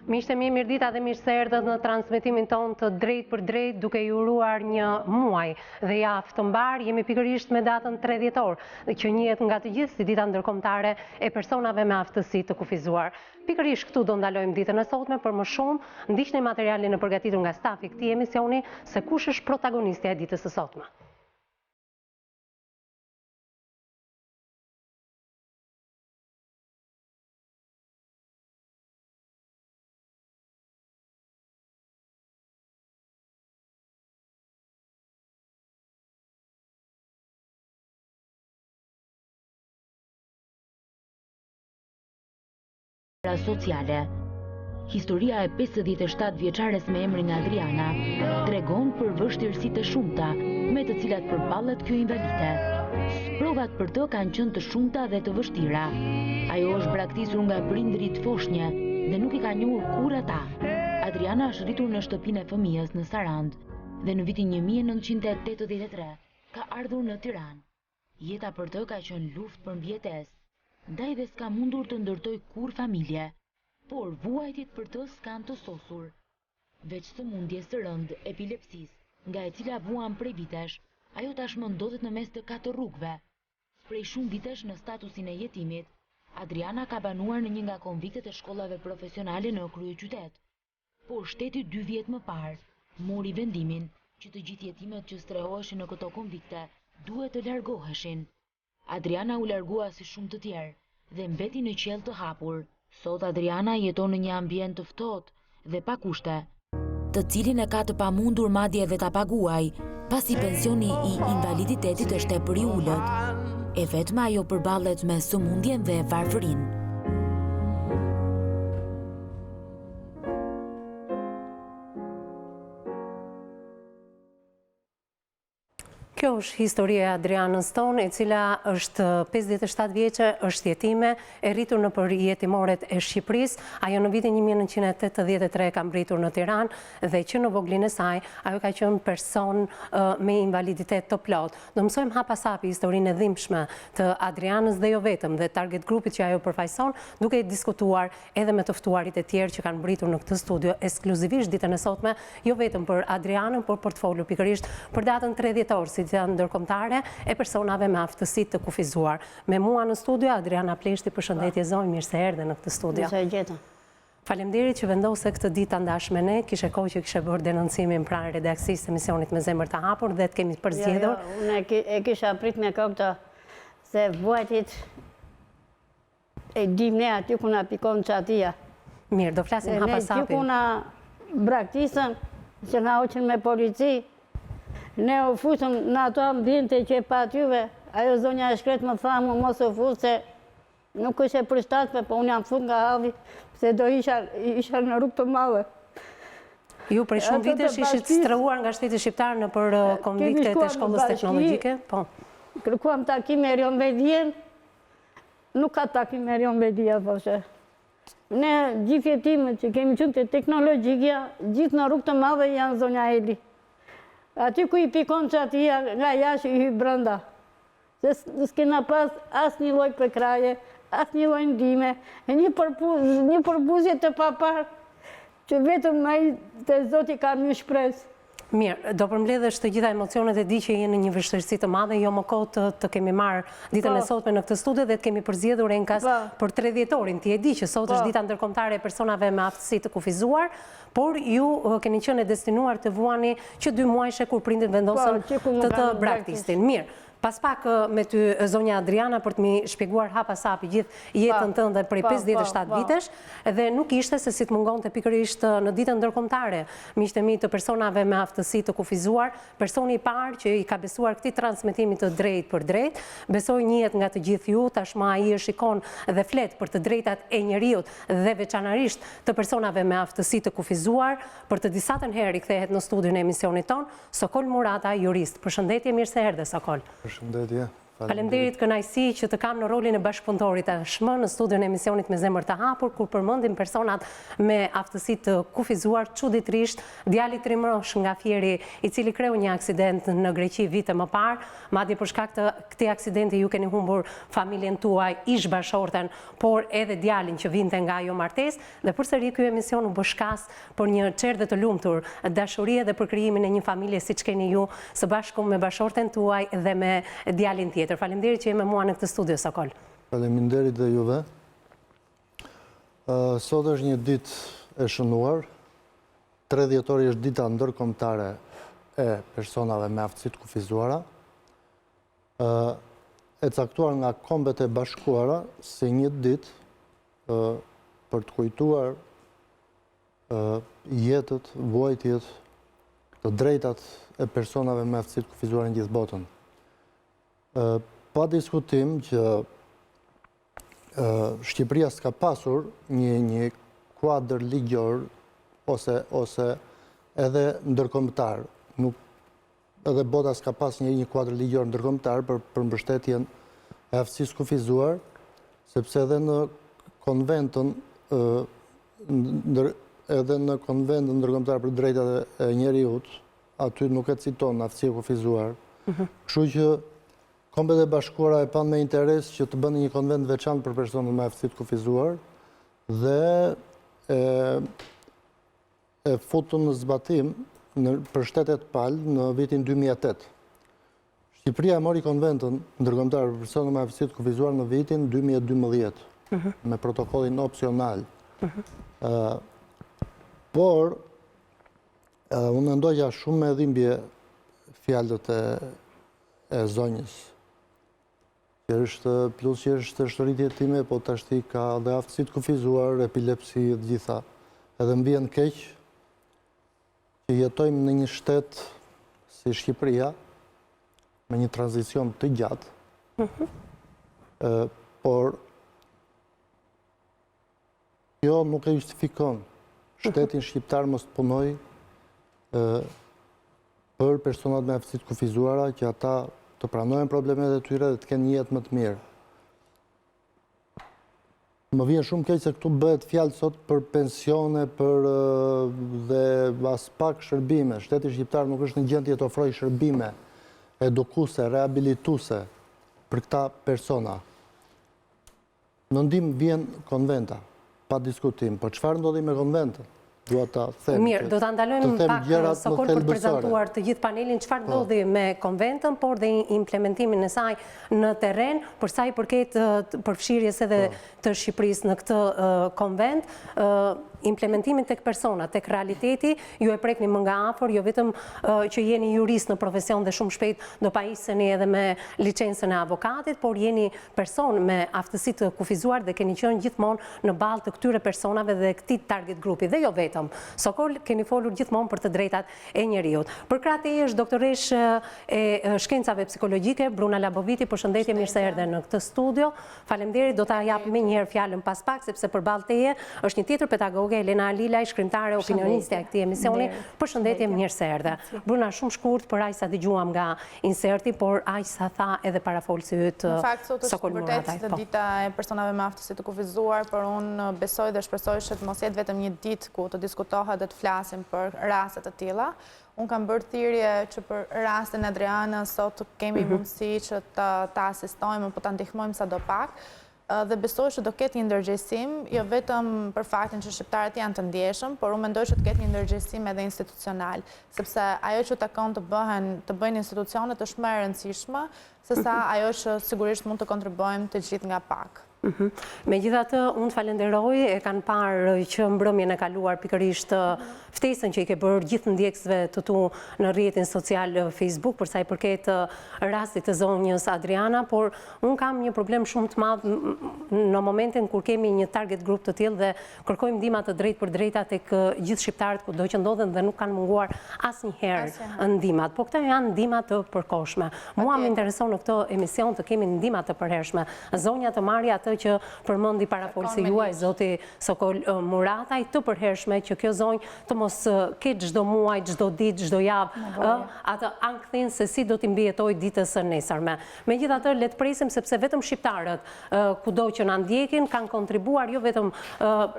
Miqtë mi, mirë dita dhe mirë se erdhët në transmitimin tonë të drejt për drejt duke ju uruar një muaj dhe javë të mbar. Jemi pikërisht me datën 3 dhjetor, që njihet nga të gjithë si dita ndërkombëtare e personave me aftësi të kufizuar. Pikërisht këtu do ndalojmë ditën e sotme, për më shumë ndiqni materialin e përgatitur nga stafi i këtij emisioni se kush është protagonistja e ditës së sotme. Sociale. Historia e 57 vjeçares me emrin Adriana tregon për vështirësitë të shumta me të cilat përballet kjo invalide. Provat për të kanë qenë të shumta dhe të vështira. Ajo është braktisur nga prindërit foshnje dhe nuk i ka njohur kur ata. Adriana është rritur në shtëpinë e fëmijës në Sarand dhe në vitin 1983 ka ardhur në Tiranë. Jeta për të ka qenë luftë për mbijetesë. Ndaj dhe s'ka mundur të ndërtoj kur familje, por vuajtit për të s'kan të sosur. Veç sëmundjes së rëndë epilepsis, nga e cila vuan prej vitesh, ajo tashmë ndodhet në mes të 4 rrugëve. Prej shumë vitesh në statusin e jetimit, Adriana ka banuar në një nga konviktet e shkollave profesionale në kryeqytet. Por shteti 2 vjet më parë mori vendimin që të gjithë jetimet që strehoheshin në këto konvikte duhet të largoheshin. Adriana u largua si shumë të tjerë dhe mbeti në qiell të hapur. Sot Adriana jeton në një ambient të ftohtë dhe pa kushte, të cilin e ka të pamundur madje edhe ta paguaj, pasi pensioni i invaliditetit është tepër i ulët. E vetma ajo përballet me sëmundjen dhe varfërinë. Kjo është historia e Adrianës tonë, e cila është 57 vjeçe, është jetime, e rritur në për jetimoret e Shqipërisë. Ajo në vitin 1983 ka mbritur në Tiranë dhe që në voglinë e saj, ajo ka qenë person me invaliditet të plotë. Do mësojmë hapa sapi historinë e dhimbshme të Adrianës dhe jo vetëm dhe target grupit që ajo përfaqëson, duke diskutuar edhe me të ftuarit e tjerë që kanë mbritur në këtë studio ekskluzivisht ditën e sotme, jo vetëm për Adrianën, por për të folur pikërisht për datën 3 dhjetor, si ndërkombëtare e personave me aftësi të kufizuar. Me mua në studio, Adriana Pleshti, përshëndetje zonjë, mirë se erdhe në këtë studio. Mirë se gjeta. Faleminderit që vendose këtë ditë ta ndash me ne, kishe kohë që kishe bërë denoncimin pranë redaksisë të emisionit me Zemer të Hapur dhe të kemi përzgjedhur. Unë e kisha prit me këta se vuajtit e dim ne aty ku na pikon çatia. Mirë, do flasim hapa sapi. Ne ku na braktisën që na hoqën me polici. Ne u fusëm në ato ambiente që e pa atyve, ajo zonja e shkret më tha mu mos u fusë se nuk është e përshtatshme, po unë jam fut nga halli, se do isha në rrugë të madhe. Ju prej shumë vitesh ishit strehuar nga shteti shqiptar në për konviktet e shkollës teknologjike? Po. Kërkuam takim me Rionvedien, nuk ka takim me Rionvedia, thoshe. Ne gjithë jetimet që kemi qenë të teknologjikja, gjithë në rrugë të madhe janë zonja Eli. Aty ku i pikon çatia nga jashtë i hyj brenda. Se s'kena pas asnjë lloj prekraje, asnjë lloj ndihme, e një përbuzje të papar që vetëm ai te Zoti ka një shpresë. Mirë, do përmbledhësh të gjitha emocionet e di që jeni në një vështirësi të madhe, jo më kohë të kemi marrë ditën e sotme në këtë studio dhe të kemi përzgjedhur enkas për 3 dhjetorin. Ti e di që sot është dita ndërkombëtare e personave me aftësi të kufizuar, por ju keni qenë e destinuar të vuani që 2 muajshe kur prindit vendosën të braktisnin. Mirë. Pas pak me ty, zonja Adriana, për të mi shpjeguar hapa sapi gjithë jetën tënde prej 57 vitesh, dhe nuk ishte se si të mungon të pikërisht në ditën ndërkombëtare, miqtë e mi të personave me aftësi të kufizuar, personi i parë që i ka besuar këtij transmetimi të drejt për drejt, besoj njihet nga të gjithë ju, tashmë ai e shikon dhe flet për të drejtat e njeriut dhe veçanërisht të personave me aftësi të kufizuar, për të disatën herë i kthehet në studion e emisionit ton, Sokol Murata, jurist. Përshëndetje, mirë se erdhe, Sokol. Përshëndetje. Faleminderit, kënaqësi që të kam në rolin e bashkëpunëtorit tashmë në studion e emisionit Me Zemër të Hapur, kur përmendim personat me aftësi të kufizuar. Çuditërisht, djali trimërosh nga Fieri, i cili kreu një aksident në Greqi vite më parë, madje për shkak të këtij aksidenti ju keni humbur familjen tuaj, ish bashorten, por edhe djalin që vinte nga ajo martesë, dhe përsëri ky emision u bë shkas për një çerdhe të lumtur, dashurie dhe për krijimin e një familje siç keni ju së bashku me bashorten tuaj dhe me djalin tjetër. Faleminderit që je me mua në këtë studio, Sokol. Faleminderit dhe juve. Sot është një ditë e shënuar. 3 dhjetori është dita ndërkombëtare e personave me aftësi të kufizuara. E caktuar nga Kombet e Bashkuara si një ditë për të kujtuar jetët, vuajtjet, të drejtat e personave me aftësi të kufizuara në gjithë botën. Pa diskutim që Shqipëria s'ka pasur një kuadër ligjor ose edhe ndërkombëtar. Edhe bota s'ka pas një kuadër ligjor ndërkombëtar për mbështetjen e aftësisë kufizuar, sepse edhe në konventën ndërkombëtar për drejtat e njeriut, aty nuk e citon aftësia kufizuar. Kështu që Kombet e Bashkuara e kanë me interes që të bënë një konvent veçantë për personat me aftësi të kufizuar dhe e futën në zbatim për shtetet palë në vitin 2008. Shqipëria mori konventën ndërkombëtar për personat me aftësi të kufizuar në vitin 2012 me protokollin opsional. Por unë mendoja shumë me dhimbje fjalët e zonjës. Plus që është shëritje time, po të ashti ka dhe aftësi të kufizuar, epilepsi dhe gjitha. Edhe më vjen keq që jetojmë në një shtet si Shqipëria, me një tranzicion të gjatë, por kjo nuk e justifikon shtetin shqiptar mos të punoj për personat me aftësi të kufizuara, që ata të pranojnë problemet e tyre dhe të kenë një jetë më të mirë. Më vjen shumë keq se këtu bëhet fjalë sot për pensione, dhe as pak shërbime. Shteti shqiptar nuk është në gjendje të ofrojë shërbime edukuese, rehabilituese për këta persona. Në ndihmë vjen konventa, pa diskutim. Po çfarë ndodhi me konventën? Mirë, do të ndalojmë pak Sokol për të prezentuar të gjithë panelin çfarë ndodhi me konventën, por dhe implementimin e saj në terren, për sa i përket përfshirjes edhe të Shqipërisë në këtë konvent, implementimin tek persona, tek realiteti, ju e prekni më nga afër, jo vetëm që jeni jurist në profesion dhe shumë shpejt do pajiseni edhe me licencën e avokatit, por jeni person me aftësi të kufizuar dhe keni qenë gjithmonë në balë të këtyre personave dhe këtij target grupi, dhe jo vetëm. Sokol, keni folur gjithmonë për të drejtat e njeriut. Për krahët e është doktoresh e shkencave psikologjike, Bruna Laboviti, përshëndetje, mirë se erdhe në këtë studio. Faleminderit, do ta jap më një herë fjalën pas pak, sepse përballë teje është një tjetër pedagoge, Elena Lilaj, shkrimtare, opinioniste e këtij emisioni. Përshëndetje, mirë se erdhe. Bruna, shumë shkurt për aq sa dëgjuam nga inserti, por aq sa tha edhe parafolësi yt Sokol Murata. Në fakt, sot është vërtet dita e personave me aftësi të kufizuar, por unë besoj dhe shpresoj që të mos jetë vetëm një ditë ku të diskutohet dhe të flasim për raste të tilla. Unë kam bërë thirrje që për rastin e Adrianës sot kemi mundësi që ta asistojmë, po ta ndihmojmë sadopak. Dhe besoj që do ketë një ndërgjegjësim, jo vetëm për faktin që shqiptarët janë të ndjeshëm, por unë mendoj që të ketë një ndërgjegjësim edhe institucional, sepse ajo që takon të bëjnë institucionet është më e rëndësishme se sa ajo që sigurisht mund të kontribuojmë të gjithë nga pak. Megjithatë, unë të falenderoj, e kanë parë që mbrëmjen e kaluar pikërisht ftesën që i ke bërë gjithë ndjekësve të tu në rrjetin social Facebook, për sa i përket rastit të zonjës Adriana, por unë kam një problem shumë të madh në momentin kur kemi një target grup të tillë dhe kërkojmë ndihmë të drejtë për drejta tek gjithë shqiptarët kudo që ndodhen dhe nuk kanë munguar asnjëherë ndihmat. Po këto janë ndihma të përkohshme. Mua më intereson në këtë emision të kemi ndihma të përhershme. Zonja të marrë atë atë që përmendi parafolsi juaj, zoti Sokol Murataj, të përhershme që kjo zonjë të mos ketë çdo muaj, çdo ditë, çdo javë, atë ankthin se si do t'i mbijetojë ditës së nesërme. Megjithatë, le të presim sepse vetëm shqiptarët, kudo që na ndjekin, kanë kontribuar jo vetëm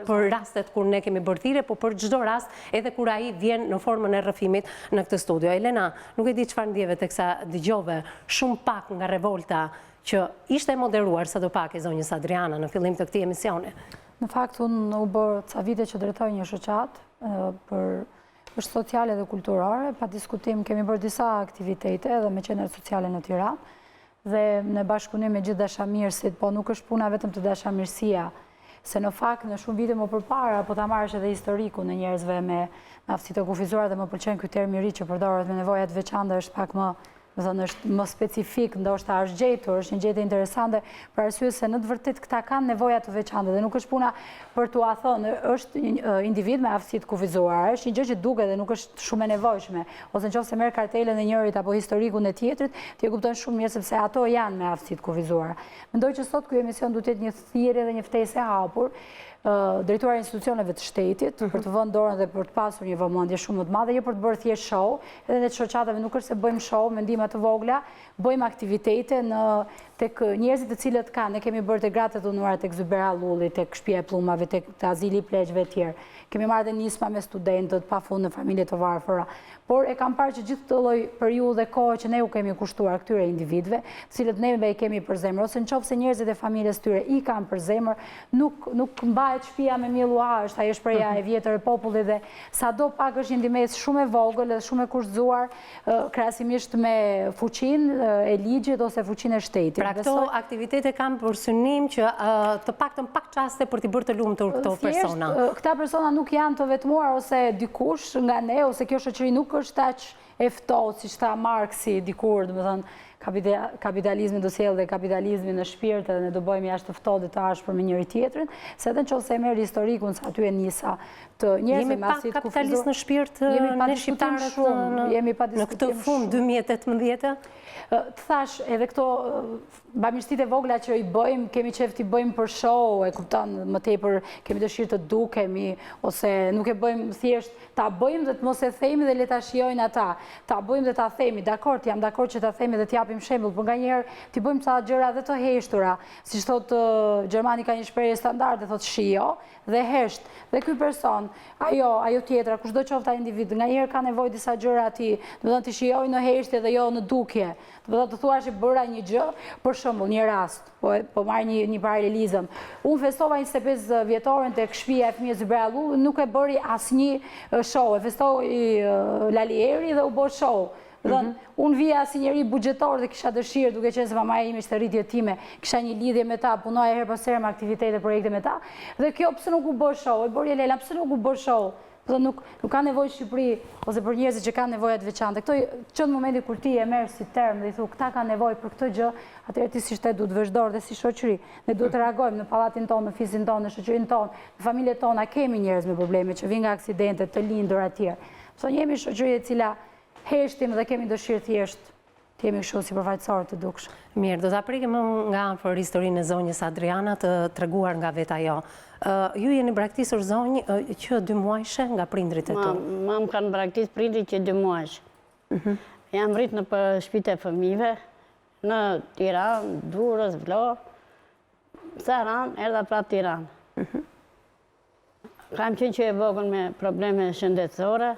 për rastet kur ne kemi bërë thirrje, por për çdo rast, edhe kur ai vjen në formën e rrëfimit në këtë studio. Elena, nuk e di çfarë ndjeve teksa dëgjove shumë pak nga revolta që ishte moderuar sadopak e zonjës Adriana në fillim të këtij emisioni. Në fakt, unë u bërë ca vite që drejtoj një shoqat për sociale dhe kulturore. Pa diskutim kemi bërë disa aktivitete edhe me qendrat sociale në Tiranë dhe në bashkëpunim me gjithë dashamirësit, po nuk është puna vetëm të dashamirësia, se në fakt në shumë vite më përpara, po ta marrësh edhe historiku në njerëzve me aftësi të kufiuzuar dhe më pëlqen ky term i ri që përdoret me nevojat veçanta është pak është më specifik, ndoshta është dhjetor, është një gjetje interesante, për arsye se në të vërtetë këta kanë nevoja të veçanta dhe nuk është puna për t'u thënë është individ me aftësi të kufiuzuar, është një gjë që duket dhe nuk është shumë e nevojshme, ose nëse merr kartelën e njërit apo historikun e tjetrit, ti e kupton shumë mirë sepse ato janë me aftësi të kufiuzuar. Mendoj që sot ky emision duhet të jetë një thirrje dhe një ftesë e hapur drejtuar institucioneve të shtetit për të vënë dorën dhe për të pasur një vëmendje shumë më të madhe, jo për të bërë thjesht show, edhe ne të shoqatave nuk është se bëjmë show, mendime të vogla, bëjmë aktivitete tek njerëzit të cilët kanë, ne kemi bërë te gratë të unuara tek Zybera Lulli, tek shtëpia e Pllumave, tek azili i pleqve e tjerë. Kemi marrë dhe nisma me studentët, pafund në familje të varfëra. Por e kam parë që gjithë të lloj periudhe kohë që ne u kemi kushtuar këtyre individëve, të cilët ne i kemi për zemër, ose nëse njerëzit e familjes tyre i kanë për zemër, nuk mbahet shtëpia me mielua, është ajo shpreha e vjetër e popullit dhe sado pak është një ndihmës shumë e vogël dhe shumë e kushtzuar krahasimisht me fuqinë e ligjit ose fuqinë e shtetit. Pra këto aktivitete kanë për synim që të paktën pak çaste për t'i bërë të lumtur këto persona. Këta persona nuk janë të vetmuar ose dikush nga ne ose kjo shoqëri nuk është aq e ftohtë siç tha Marksi dikur, domethënë kapitalizmi do sjellë dhe kapitalizmi në shpirt edhe ne do bëjmë jashtë të ftohtë të ashpër me njëri tjetrin, se edhe nëse e merr historikun sa aty e nisa të njerëzve me aftësi të kapitalist në shpirt ne shqiptarët në këtë fund 2018. Të thash edhe këto bamirësitë e vogla që i bëjmë, kemi qejf t'i bëjmë për show, e kupton, më tepër kemi dëshirë të dukemi ose nuk e bëjmë thjesht ta bëjmë dhe të mos e themi dhe le ta shijojnë ata. Ta bëjmë dhe ta themi, dakord, jam dakord që ta themi dhe t'japim shembull, por nganjëherë t'i bëjmë ca gjëra dhe të heshtura, siç thotë Gjermani ka një shprehje standarde, thotë shijo dhe hesht. Dhe ky person, ajo tjetra, kushdo qoftë ai individ, nganjëherë ka nevojë disa gjëra ti, domethënë ti shijoj në heshtje dhe jo në dukje. Domethënë të thuash bëra një gjë, për shembull, një rast, po marr një paralelizëm. Unë festova 25 vjetoren tek shtëpia e fëmijës Zybera Lulli, nuk e bëri asnjë show, e festoi Lalieri dhe u bë show. Unë vija si njeri buxhetor dhe kisha dëshirë, duke qenë se mamaja ime ishte rritje time, kisha një lidhje me ta, punoja her pas here me aktivitete, projekte me ta, dhe kjo pse nuk u bë show, e bëri Lela, pse nuk u bë show? Nuk ka nevojë Shqipëri ose për njerëzit që kanë nevojat veçanta. Këto që në momenti kur ti e merr si term dhe i thu këta kanë nevojë për këtë gjë, atëherë ti si shtet duhet vazhdor dhe si shoqëri. Ne duhet të reagojmë në pallatin tonë, në fisin tonë, në shoqërinë tonë, në familjet tona kemi njerëz me probleme që vijnë nga aksidente, të lindur atje. Son jemi shoqëri e cila heshtim dhe kemi dëshirë thjesht të jemi kështu si përfaqësor të dukshëm. Mirë, do ta prekim nga afër historinë e zonjës Adriana të treguar nga vetë ajo. Ju jeni braktisur zonjë që 2 muajshe nga prindrit e tu? Mam kanë braktis prindrit që 2 muajsh. Jam rrit në shtëpitë e fëmijëve, në Tiranë, Durrës, Vlorë, Saran, erdha prapë Tiranë. Kam qenë që e vogël me probleme shëndetësore.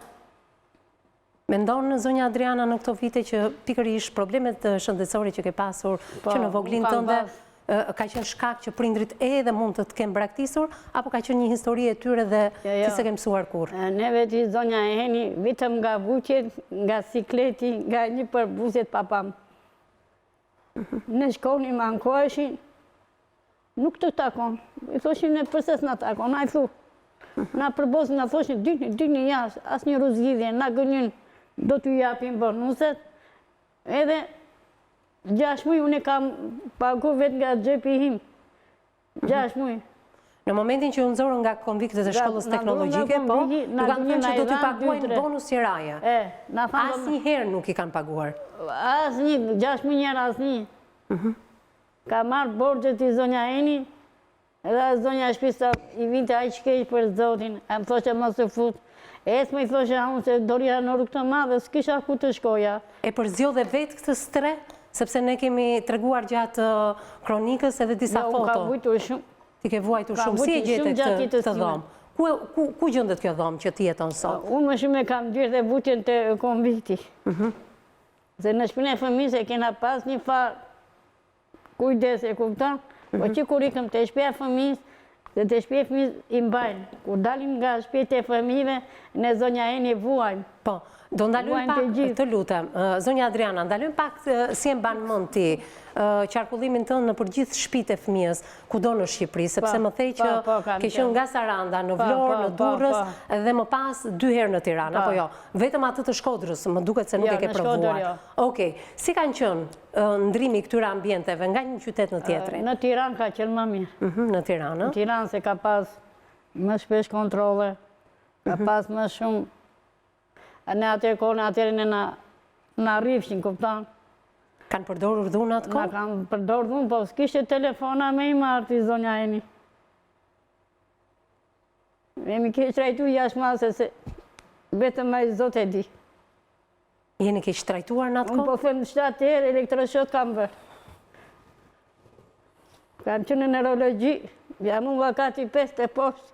Mendon zonja Adriana në këto vite që pikërisht problemet shëndetësore që ke pasur që në voglinë tënde ka qenë shkak që prindrit edhe mund të kenë braktisur, apo ka qenë një histori e tyre dhe ti s'e ke mësuar kurrë? Ne veti zonja e heni vetëm nga vuajtjet, nga sikleti, nga një përbuzjet papam. Ne shkonim, ankoheshin, nuk të takon. I thoshin ne përse s'na takon, ai thu. Na përbozin, na thoshin dyni jashtë, asnjë ruzgjidhje, na gënjyn, do t'ju japim bonuset. Edhe 6 muaj unë kam pagu vetë nga xhepi im. 6 muaj. Në momentin që u nxorën nga konviktet e shkollës teknologjike, po, ju kanë thënë që do t'ju paguajnë bonus qiraje. Asnjëherë nuk i kanë paguar. Asnjë, 6 muaj asnjë. Ka marrë borxhet i zonja Eni, Edhe zonja shpisa i vinte aq keq për zotin, e më thoshe mos të fut. Ecë më i thoshe unë se doria në rrugë të madhe, s'kisha ku të shkoja. E përzjodhe vetë këtë stre? Sepse ne kemi treguar gjatë kronikës edhe disa foto. Unë ka vujtur shumë. Ti ke vuajtur shumë. Si e gjete këtë dhomë? Ku gjëndet kjo dhomë që ti jeton sot? Unë më shumë e kam dyrë dhe vutjen të konvikti. Se në shpinë e fëmijës e kena pas një farë kujdes e kuptan, po që kur ikëm të shpia fëmijës, dhe të shpia fëmijës i mbajnë. Kur dalim nga shpia të fëmijëve, në zonja e një vuajnë. Po, do ndalujmë pak, të lutem, zonja Adriana, ndalujmë pak si e mban mend ti qarkullimin tënd në përgjithë shtëpitë e fëmijës, kudo në Shqipëri, sepse më thej që ke qenë nga Saranda, në Vlorë, në Durrës, dhe më pas 2 herë në Tiranë, apo jo? Vetëm atë të Shkodrës, më duket se nuk e ke provuar. Okej, si kanë qenë ndrimi këtyre ambienteve nga një qytet në tjetrin? Në Tiranë ka qenë më mirë. Në Tiranë? Në Tiranë se ka pas më shpesh kontrole, ka pas më shumë. Në atërë kohë, në atërë në rrifshin, kuptan. Kanë përdorur dhunë atë kohë? Në kanë përdorur dhunë, po s'kishte telefona me i marti, zonja Eni. Emi ke shtrajtu jashmase se vetëm me i Zot e di. Jeni ke shtrajtuar në atë kohë? Unë po thëmë 7 herë elektroshot kam bërë. Kam qënë në neurologji, jam unë vakati 5 të poshtë.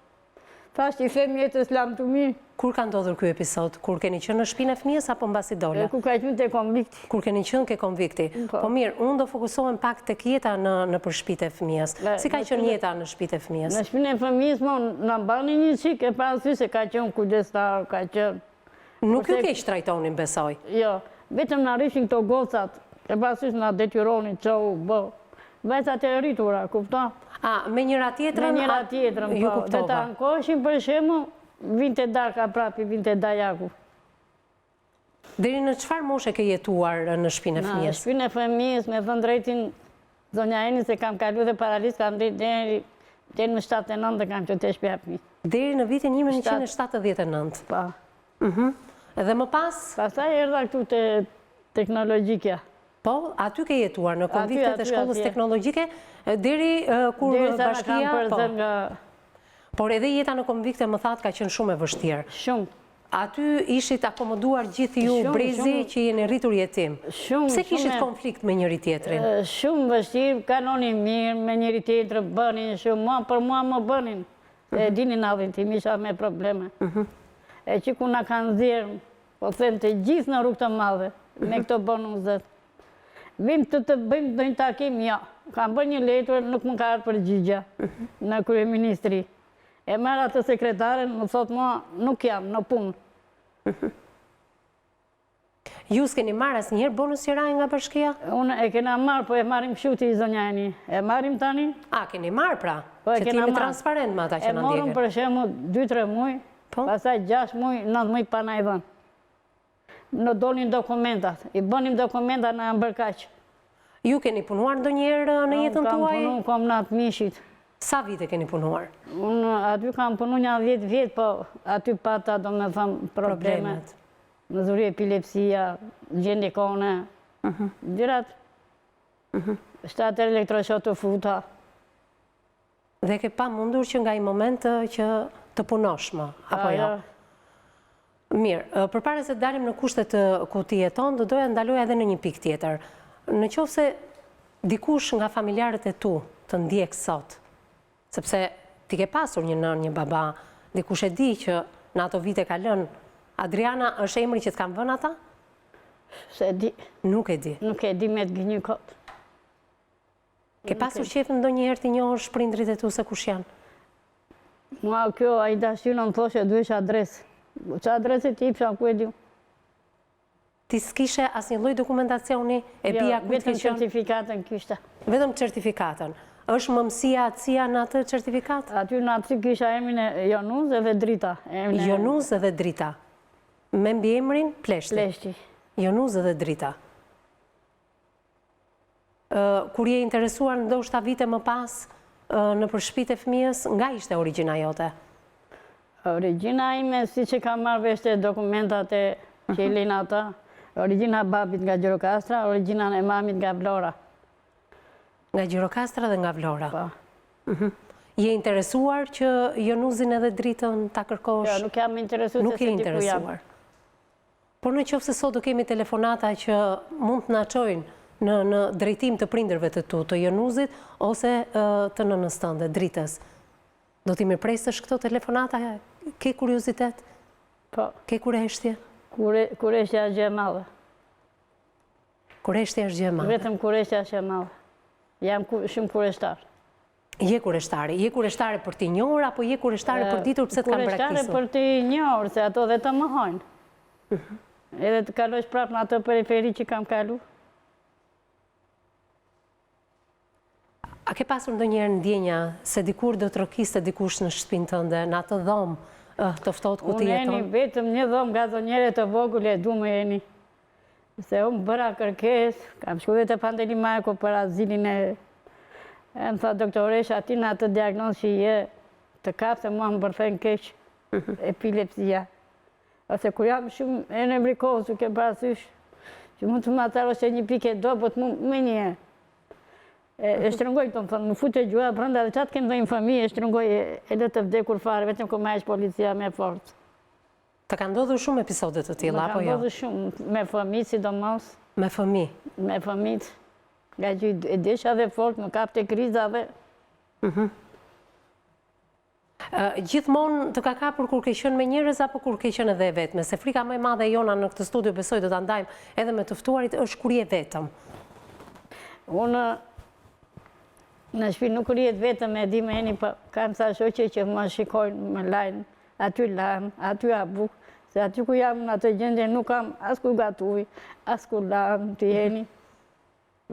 Thashtë i them jetës lam të mirë. Kur ka ndodhur ky episod? Kur keni qenë në shtëpinë e fëmijës apo mbasi dole? Kur ka qenë te konvikti. Kur keni qenë ke konvikti. Po mirë, unë do fokusohem pak tek jeta në për shtëpitë e fëmijës. Si ka qenë jeta në shtëpitë e fëmijës? Në shtëpinë e fëmijës na mbani një çik e parasysh se ka qenë kujdestar, ka qenë. Nuk ju keq trajtonin, besoj. Jo, vetëm na rrishin këto gocat, e parasysh na detyronin çau bë. Vajzat e rritura, kupton? Me njëra tjetrën? Me njëra tjetrën, po. Dhe ta ankoheshin për shembull, vinte darka prapi, vinte dajaku. Deri në çfarë moshe ke jetuar në shtëpinë e fëmijës? Në shtëpinë e fëmijës, me thënë drejtin, zonja Eni se kam kalu dhe paralisë, kam deri në 79 dhe kam qënë të shtëpia fëmijës. Deri në vitin 1979? Pa. Edhe më pas? Pastaj erdha këtu të teknologjikja. Po, aty ke jetuar në konviktet e shkollës teknologjike, deri kur bashkia... Por edhe jeta në konvikte më thatë ka qenë shumë e vështirë. Shumë. Aty ishit akomoduar gjithë ju brezi që jeni rritur jetim. Shumë. Pse kishit konflikt me njëri tjetrin? Shumë vështirë, kanonin mirë, me njëri tjetër bënin shumë, për mua më bënin. E dinin avin tim, isha me probleme. E që ku na kanë zirë, po thënë të gjithë në rrugë të madhe, me këto bonuzet. Vim të bëjmë dojnë takim, ja. Kam bërë një letër, nuk më ka arë përgjigja në kryeministri. E mërë atë sekretaren, më thotë mua, nuk jam në punë. Ju s'keni marrë asë njërë bonus qëraj nga bashkia? Unë e kena marrë, po e marim shuti i zonjani. E marim tani? Keni marrë pra? Që ti me transparent me ata që në ndjekë? E morëm për shemë 2-3 muj, pasaj 6 muj, 9 muj pa na i dhënë. Në donin dokumentat, i bënim dokumentat në mbërkaq. Ju keni punuar ndonjëherë në jetën tuaj? Kam punu, kom në atë mishit. Sa vite keni punuar? Unë aty kam punu një 10 vjetë, po aty pata do me thëmë problemet. Më zuri epilepsia, gjendje kone, dyrat. 7 elektroshot të futa. Dhe ke pa mundur që nga i moment që të punosh më, apo jo? Mirë, përpara se dalim në kushtet ku ti jeton, do doja ndaloja edhe në një pikë tjetër. Në qoftë se dikush nga familjarët e tu të ndjek sot, sepse ti ke pasur një nën, një baba, dikush e di që në ato vite ka lënë, Adriana është emri që t'kam vënë ata? Se di. Nuk e di? Nuk e di me të gënjë kotë. Ke pasur qefën ndonjëherë ti njohësh prindrit e tu se kush janë? Mua kjo, a i dashjuna më thoshe duhesh adresë. Që adresit i pësha ku e di? Ti s'kishe asnjë lloj dokumentacioni e pia ku vetëm certifikatën kishte. Vetëm certifikatën. Është mëmësia atësia në atë certifikat? Aty në atësi kisha emrin e Jonuz edhe Drita. Jonuz edhe Drita. Me mbi emrin Pleshti. Pleshti. Jonuz edhe Drita. Kur je interesuar ndoshta vite më pas në përshpit e fëmijës, nga ishte origjina jote? Origjina ime, si që kam marrë veshte dokumentat e qiellin ata, origjina babit nga Gjirokastra, origjina e mamit nga Vlora. Nga Gjirokastra dhe nga Vlora? Po. Je interesuar që Jonuzin edhe dritën ta kërkosh? Jo, nuk jam interesuar Nuk je interesuar. Por në qoftë se sot do kemi telefonata që mund të na çojnë në drejtim të prindërve të tu, të Jonuzit ose të nënës tënde, dritës. Do t'i mirëpresësh këto telefonata? Ke kuriozitet? Po. Ke kureshtje? Kureshtja është gjë e madhe. Kureshtja është gjë e madhe. Vetëm kureshtja është e madhe. Jam shumë kureshtar. Je kureshtare. Je kureshtare për t'i njohur apo je kureshtare për ditur pse të kanë braktisur? Kureshtare për t'i njohur, se ato dhe të mohojnë. Edhe të kalojsh prapë në ato periferi që kam kalu. A ke pasur ndonjëherë ndjenja se dikur do të rokiste dikush në shtëpinë tënde, në atë dhomë të ftohtë ku ti jeton? Unë jeni vetëm një dhomë gazonjere të vogël e du më jeni. Se unë bëra kërkes, kam shku dhe të Pandeli Majko për azilin e më tha doktoresh ati në atë diagnoz që je të kapë se mua më bërthejnë keq epilepsia. Ose kur jam shumë e në mrikosu ke parasysh që mund të më atarosh e një pike do, po të më një. E shtrëngoj të më thënë, më fute gjua brënda dhe qatë kemë dhe infami, e shtrëngoj e dhe të vdekur fare, vetëm ku ma esh policia me forcë. Të ka ndodhur shumë episodet të tilla, apo jo? Më ka ndodhur shumë, me fëmijë sidomos. Me fëmijë? Me fëmijët. Nga që e desha dhe fort, më kapte kriza dhe... Gjithmonë të ka kapur kur ke qenë me njerëz apo kur ke qenë edhe vetme? Se frika më e madhe jona në këtë studio, besoj do ta ndajmë edhe me të ftuarit, është kur je vetëm. Unë në shtëpi nuk rrihet vetëm, e di më jeni, kam sa shoqe që më shikojnë, më lajnë, aty lanë, aty abuk, se aty ku jam në atë gjendje nuk kam as ku gatuj, as ku lanë, të jeni.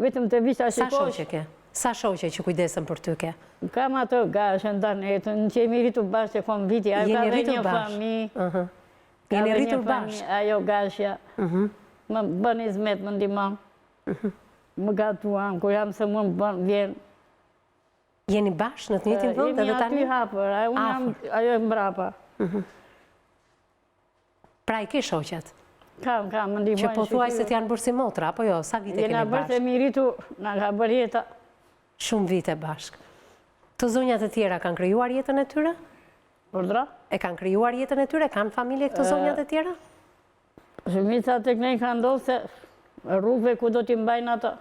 Vetëm të visha shikosh. Sa shoqe ke? Sa shoqe që kujdesen për ty ke? Kam ato gashën, danetën, në që jemi rritur bashkë që kom viti, ajo ka dhe një fami. Jeni rritur bashkë? Ajo gashja. Më bën izmet, më ndimon. Më gatuam, kur jam se më bën, vjen. Jeni bashkë në të njëjtin vend edhe tani? Jemi aty hapër, ajo e mbrapa. Pra i ke shoqet? Kam, më ndimon. Që po thuaj se t'janë bërë si motra, apo jo? Sa vite keni bashkë? Jena bërë se mi rritur, nga ka bërë jeta. Shumë vite bashkë. Të zonjat e tjera kanë krijuar jetën e tyre? Ordra? E kanë krijuar jetën e tyre? Kanë familje këto zonjat e tjera? Shumica tek ne kanë ndodhur se rrugëve ku do t'i mbajnë ata.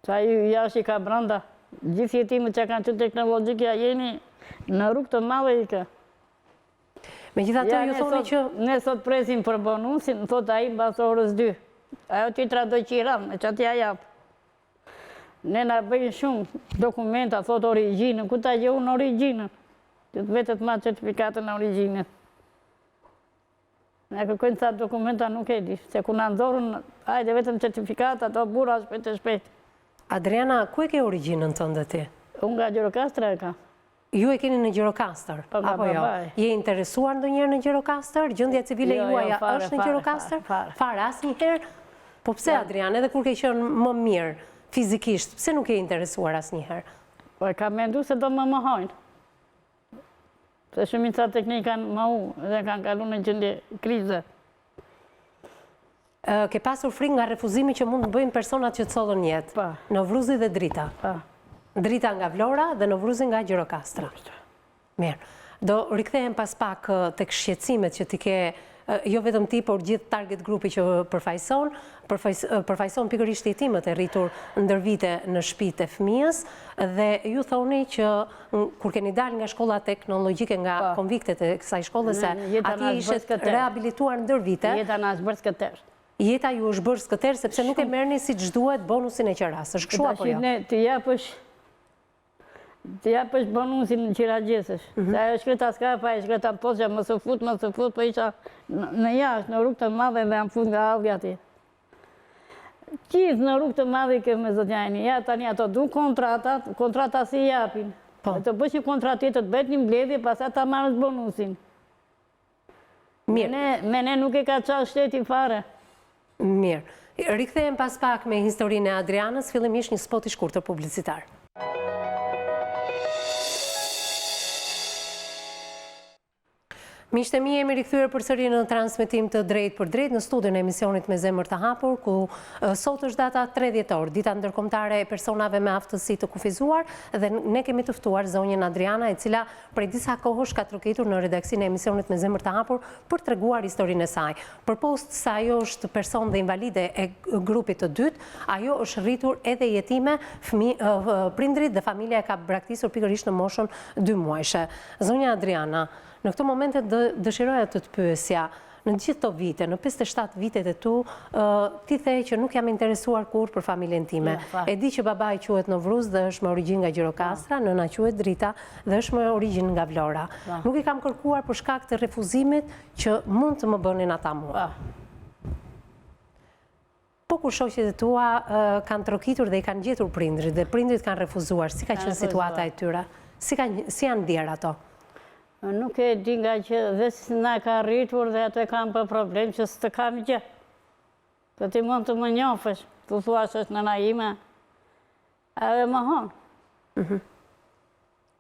Sa ju jashtë i ka brenda. Gjithë jetimet që kanë qenë teknologjike jeni në rrugë të madhe i ka. Megjithatë ju thoni që ne sot presim për bonusin, thot ai mbas orës 2. Ajo titra do qiram, e çati ja jap. Ne na bëjnë shumë dokumenta, thot origjinën, ku ta gjeu në origjinën. Që vetë të marrë certifikatën në origjinën. Ne kërkojnë sa dokumenta nuk e di, se ku na nxorën, hajde vetëm certifikata, ato burra shpejt. Adriana, ku e ke origjinën tënde ti? Unë nga Gjirokastra e kam. Ju e keni në Gjirokastër, apo jo? Je interesuar ndonjëherë në Gjirokastër? Gjendja civile juaja është në Gjirokastër? Fare, asnjëherë? Po pse, Adriana, edhe kur ke qenë më mirë fizikisht, pse nuk je interesuar asnjëherë? Po e kam menduar se do më mohojnë. Se shumica tek ne kanë mohu dhe kanë kaluar në gjendje krize. Ke pasur frikë nga refuzimi që mund të bëjnë personat që të sollën jetë? Novruzi dhe Drita? Drita nga Vlora dhe Novruzi nga Gjirokastra. Mirë. Do rikthehem pas pak tek shqetësimet që ti ke, jo vetëm ti, por gjithë target grupi që përfaqëson pikërisht jetimet e rritur ndër vite në shtëpitë e fëmijës, dhe ju thoni që kur keni dalë nga shkolla teknologjike, nga konviktet e kësaj shkolle, se atje ishet rehabilituar ndër vite. Jeta na është bërë skëter. Jeta ju është bërë skëter sepse nuk e merrni siç duhet bonusin e qeras. Është kështu apo jo? Të japësh bonusin në qira gjesësh. Se ajo shkreta s'kafa, e shkreta posja, më së fut, po isha në jashtë, në rrugë të madhe dhe jam fut nga alvi ati. Gjithë në rrugë të madhe i kemë me zotjajni. Ja, tani ato du kontrata si japin. E të bësh një kontratit të bëjt një mbledhje, pas ta marrës bonusin. Me ne nuk e ka qa shteti fare. Mirë. Rikthehem pas pak me historinë e Adrianës, fillimisht një spot i shkurtër publicitar. Miqtë e mi, jemi rikthyer përsëri në transmetim të drejt për drejt në studion e emisionit me zemër të hapur, ku sot është data 3 dhjetor, dita ndërkombëtare e personave me aftesi të kufiuzuar, dhe ne kemi të ftuar zonjën Adriana, e cila prej disa kohësh ka trokitur në redaksinë e emisionit me zemër të hapur për treguar historinë e saj. Përpost se ajo është person dhe invalide e grupit të dytë, ajo është rritur edhe jetime, prindërit dhe familja e ka braktisur pikërisht në moshën 2 muajshe. Zonja Adriana, në këto momente dëshiroja të pyesja, në gjithë të vite, në 57 vitet e tu, ti the që nuk jam interesuar kur për familjen time. E di që baba i quhet Novruz dhe është me origjinë nga Gjirokastra, nëna quhet Drita dhe është me origjinë nga Vlora. Nuk i kam kërkuar për shkak të refuzimit që mund të më bënin ata mua. Po kur shoqet e tua kanë trokitur dhe i kanë gjetur prindrit dhe prindrit kanë refuzuar, si ka qenë situata e tyre? Si janë ndjer ato? Nuk e di nga që dhe si nga ka rritur dhe ato e kam për problem që së të kam gjë. Të ti mund të më njofësh, të thua që është nëna ime, edhe më honë.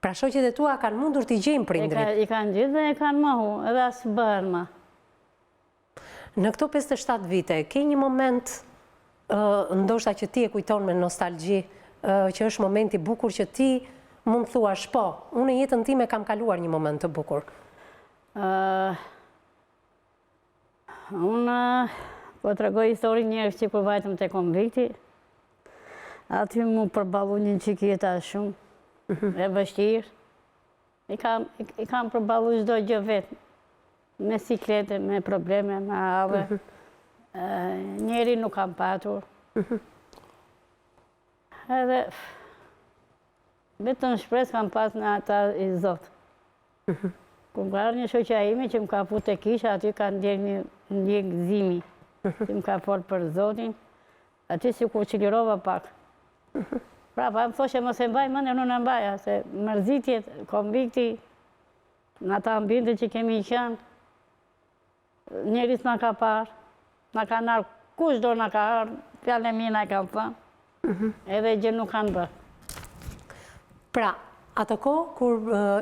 Pra shoqet e tua kanë mundur t'i gjejnë prindrit? I kanë gjithë dhe e kanë më hu, edhe asë bërë më. Në këto 57 vite, ke një moment, ndoshta që ti e kujton me nostalgji, që është momenti bukur që ti mund të thuash, po, unë jetën time kam kaluar një moment të bukur. Unë po të regoj histori njerës që kur vajtëm të konvikti, aty mu përbalu një qikjeta shumë, e vështirë. I kam përbalu çdo gjë vetë, me siklete, me probleme, me ave. Njeri nuk kam patur. Edhe vetëm shpresë kam pas në ata i Zotë. Kur ka një shoqja ime që më ka fu te kisha, aty ka ndjerë një ndjekëzimi, që më ka folë për Zotin, aty si ku qilirova pak. Pra, pa më thoshe mos e mbaj mëndë, unë në mbaja, se mërzitjet, konvikti, në ata ambinte që kemi qenë, njeris në ka parë, në ka nërë, kush do në ka arë, fjallë e mi në ka thënë, edhe gjë nuk kanë bërë. Pra, ato kohë, kur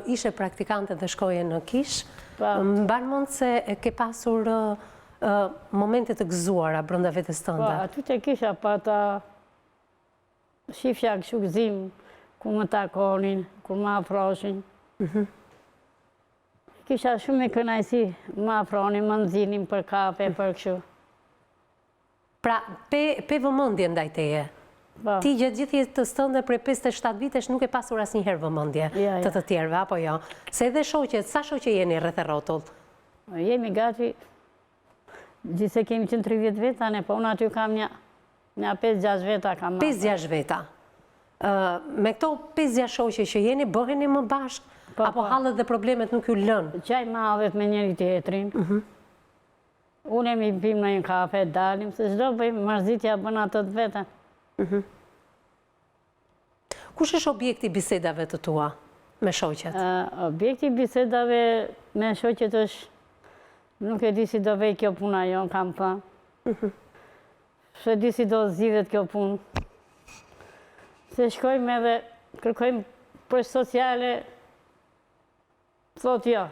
ishe praktikante dhe shkoje në kish, mban mend se ke pasur momente të gëzuara brenda vetes tënde. Po, aty te kisha pata shifja kështu gëzim, ku më takonin, ku më afroshin. Kisha shumë e kënaqësi, më afronin, më nxinin për kafe, për kështu. Pra, pe vëmendje ndaj teje. Ti gjatë gjithë jetës tënde prej 57 vitesh nuk e pasur asnjëherë vëmendje të të tjerëve, apo jo? Se edhe shoqet, sa shoqe jeni rreth e rrotull? Jemi gati, gjithse kemi qenë 30 veta, po unë aty kam një 5-6 veta kam marrë. 5-6 veta. Me këto 5-6 shoqe që jeni, bëheni më bashkë, apo hallet dhe problemet nuk ju lënë? Qaj mavet me njëri tjetrin. Unë e mi pim në një kafe, dalim, se çdo bëjmë mërzitja bën ato të vetën. Kush është objekti bisedave të tua me shoqet? Objekti bisedave me shoqet është, nuk e di si do vej kjo puna jo, kam thënë. Se di si do zgjidhet kjo punë. Se shkojmë edhe kërkojmë për sociale, thot jo.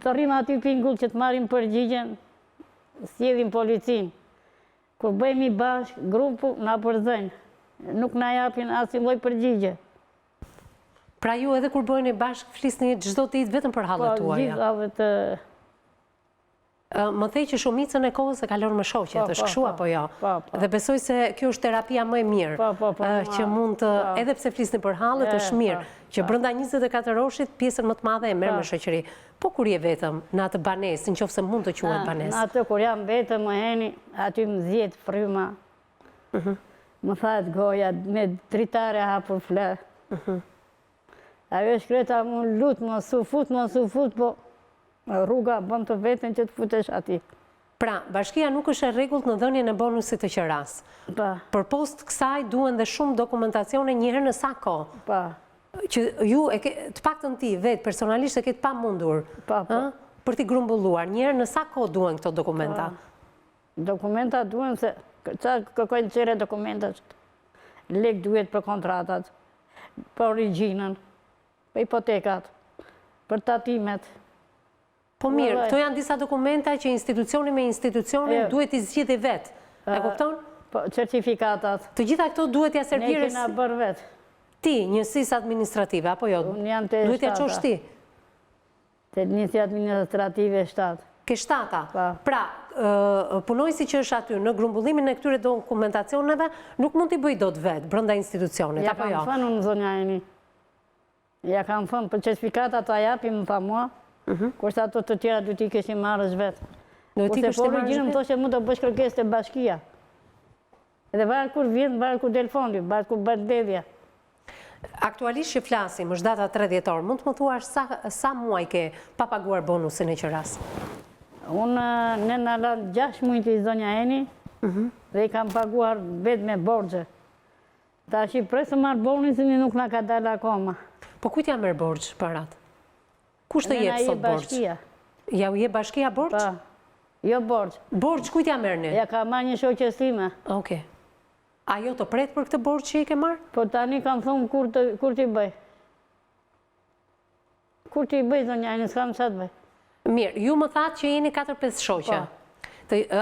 Të rrim aty pingull që të marrim përgjigjen, sjedhim policin. Kur bëjmë i bashkë, grupu na përzëjnë. Nuk na japin asnjë lloj përgjigje. Pra ju edhe kur bëheni bashkë, flisni çdo ditë vetëm për hallet tuaja? Po, gjithë hallet. Më thej që shumicën e kohës e kalon me shoqet, është kështu apo jo? Dhe besoj se kjo është terapia më e mirë, që mund të, edhe pse flisni për hallet, është mirë, që brenda 24 orëshit pjesën më të madhe e merr me shoqëri. Po kur je vetëm në atë banesë, nëse mund të quhet banesë? Në atë kur jam vetëm, më heni, aty më zgjet fryma. Më thatë goja, me dritare hapur fle. Ajo shkreta mu lutë, më su fut, po rruga bën të vetën që të futesh ati. Pra, bashkia nuk është e rregullt në dhënien e bonusit të qeras. Për post kësaj duhen dhe shumë dokumentacione njëherë në sa kohë. Që ju, të paktën ti vetë, personalisht e ketë pa mundur për t'i grumbulluar. Njëherë në sa kohë duhen këto dokumenta? Dokumenta duhen se, qa kërkojnë qere dokumentat, lek duhet për kontratat, për origjinën, për hipotekat, për tatimet. Po mirë, këto janë disa dokumenta që institucioni me institucioni duhet i zgjidhë vetë. E kupton? Po, certifikatat. Të gjitha këto duhet ja servirës... Ne kena bërë vetë. Ti, njësisë administrative, apo jo? Unë jam të duhet ja qosh ti? Të njësisë administrative 7. Ke 7-a? Pra, punojësi që është aty në grumbullimin e këtyre dokumentacioneve nuk mund t'i bëj dot vetë, brenda institucionit, apo jo? Ja kam thënë unë zonja Eni. Ja kam thënë, për certifikatat të japim pa mua, kurse ato të tjera du t'i këshim marrësh vetë. Kurse po originë më thoshe mu të bësh kërkesë të bashkia. Edhe varë kur vjen, varë kur del fondi, varë kur bërë dedhja. Aktualisht që flasim, është data 3 dhjetor, mund të më thuash sa muaj ke papaguar bonusin e qëras? Unë në lanë 6 muaj të i zonja Eni dhe i kam paguar vetë me borgje. Ta shi presë marë bonusin i nuk nga ka dalë akoma. Po kujt ja merë borgjë për atë? Kush të jebë sot borgjë? Ja u je bashkia borgjë? Pa, jo borgjë. Borgjë kujt ja merë një? Ja ka marë një shoqësime. Oke. Ajo të pretë për këtë borgjë që i ke marë? Po tani kam thonë kur t'i bëj. Kur t'i bëj, zonja Eni, s'kam sa të bëj. Mirë, ju më thatë që jeni 4-5 shoqe.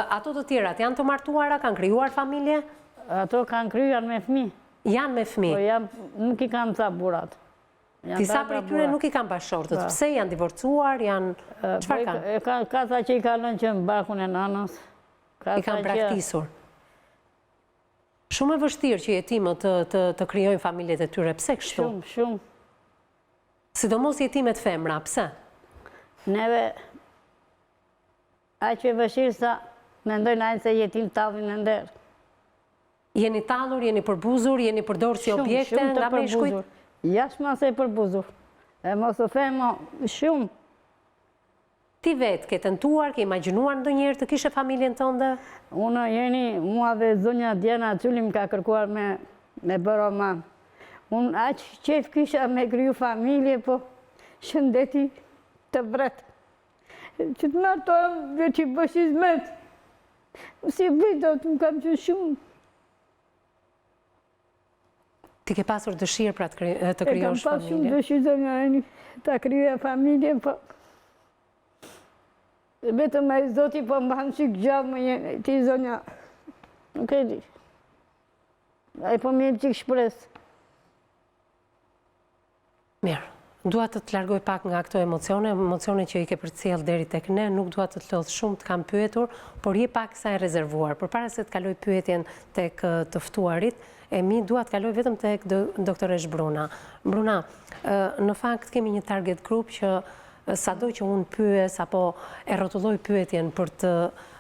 Ato të tjerat janë të martuara, kanë kryuar familje? Ato kanë kryuar me fmi. Janë me fmi? Po nuk i kam ca burat. Disa prej tyre nuk i kanë bashortët. Pse janë divorcuar, janë... Qëfar kanë? Ka sa që i kalon që në bakun e nanës. I kanë braktisur. Shumë e vështirë që jetimët të kryojnë familjet e tyre. Pse kështu? Shumë, shumë. Sidomos jetimet femra, pse? Neve, a që e vëshirë sa mendojnë ajnë se jetim tallin e nderë. Jeni tallur, jeni përbuzur, jeni përdorë si objekte nga meshkujt? Jashtë mas e përbuzur. E mos o themo, shumë. Ti vetë ke tentuar, ke imagjinuar ndonjëherë të kishe familjen tënde? Unë jeni, mua dhe zonja Adriana më ka kërkuar me bërë roman. Unë aqë qef kisha me kryu familje, po shëndeti të bretë. Që të martojmë dhe që bësh izmet. Si bëjdo të më kam që shumë. Ti ke pasur dëshirë pra të kryosh familje? E kam pasur shumë dëshirë zonja Eni, të kryoja familje, po... Betëm e zoti po më banë qikë gjallë më jenë, ti zonja, nuk e di. A i po më jenë qikë shpresë. Mirë, dua të largoj pak nga këto emocione që i ke përcjell deri tek ne, nuk dua të lodh shumë të kam pyetur, por je pak sa e rezervuar. Përpara se të kaloj pyetjen tek të ftuarit, mi dua të kaloj vetëm tek doktoresh Bruna. Bruna, në fakt kemi një target group që sado që unë pyes apo e rrotulloj pyetjen për të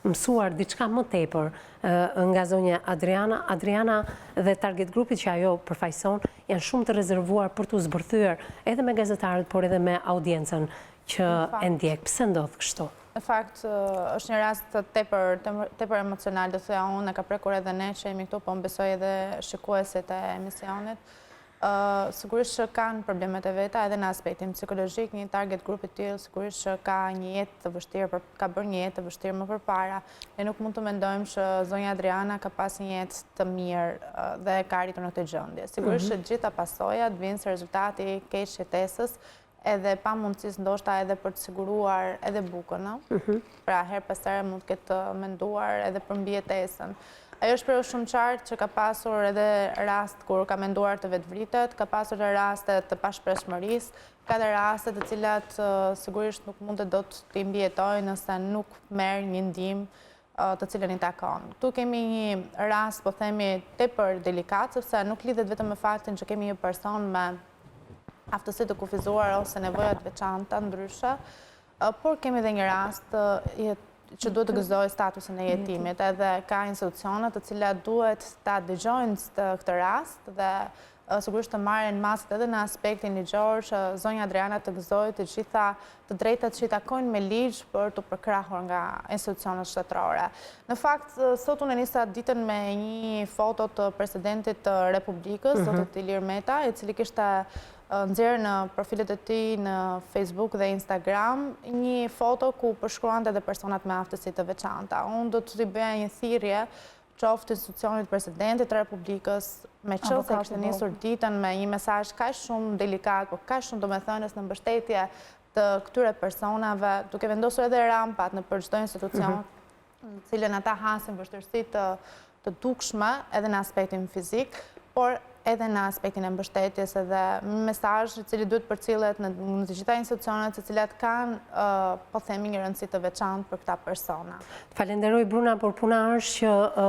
mësuar diçka më tepër nga zonja Adriana dhe target grupit që ajo përfaqëson janë shumë të rezervuar për të zbërthyer edhe me gazetarët, por edhe me audiencën që e ndjek. Pse ndodh kështu? Në fakt, është një rast tepër emocional, dhe thoya unë, e ka prekur edhe ne që jemi këtu, po më besoj edhe shikuesit e emisionit. Sigurisht që kanë problemet e veta edhe në aspektin psikologjik, një target grupit tillë sigurisht që ka një jetë të vështirë, ka bërë një jetë të vështirë më përpara. Ne nuk mund të mendojmë që zonja Adriana ka pas një jetë të mirë dhe ka arritur në këtë gjendje. Sigurisht që gjitha pasojat vinë se rezultati i keq jetesës edhe pa mundësisë ndoshta edhe për të siguruar edhe bukën. Pra her pas here mund të ketë menduar edhe për mbijetesën. Ajo është për shumë qartë që ka pasur edhe rast kur ka menduar të vetvritet, ka pasur edhe raste të pashpreshmërisë, ka edhe raste të cilat sigurisht nuk mund të do të mbijetojnë nëse nuk merr një ndihmë të cilën i takon. Ktu kemi një rast, po themi, tepër delikat, sepse nuk lidhet vetëm me faktin që kemi një person me aftesi të kufiuzuar ose nevoja të veçanta ndryshe, por kemi edhe një rast që duhet të gëzojë statusin e jetimit, edhe ka institucionet të cilat duhet ta dëgjojnë këtë rast dhe sigurisht të marrin masat edhe në aspektin ligjor që zonja Adriana të gëzojë të gjitha të drejtat që i takojnë me ligj për të përkrahur nga institucionet shtetërore. Në fakt, sot unë nisa ditën me një foto të presidentit të Republikës, zotit Ilir Meta, i cili kishte nxjerrë në profilet e tij në Facebook dhe Instagram një foto ku përshkruante edhe personat me aftesi të veçanta. Unë do të bëja një thirrje qoftë institucionit presidentit të Republikës, me qëllë se kishte nisur ditën me një mesazh kaq shumë delikat, por kaq shumë domethënës në mbështetje të këtyre personave, duke vendosur edhe rampat në për çdo institucion, në cilën ata hasin vështirësi të dukshme edhe në aspektin fizik, por edhe në aspektin e mbështetjes edhe mesazh i cili duhet përcillet në të gjitha institucionet, të cilat kanë, po themi, një rëndësi të veçantë për këta persona. Falenderoj Bruna, por puna është që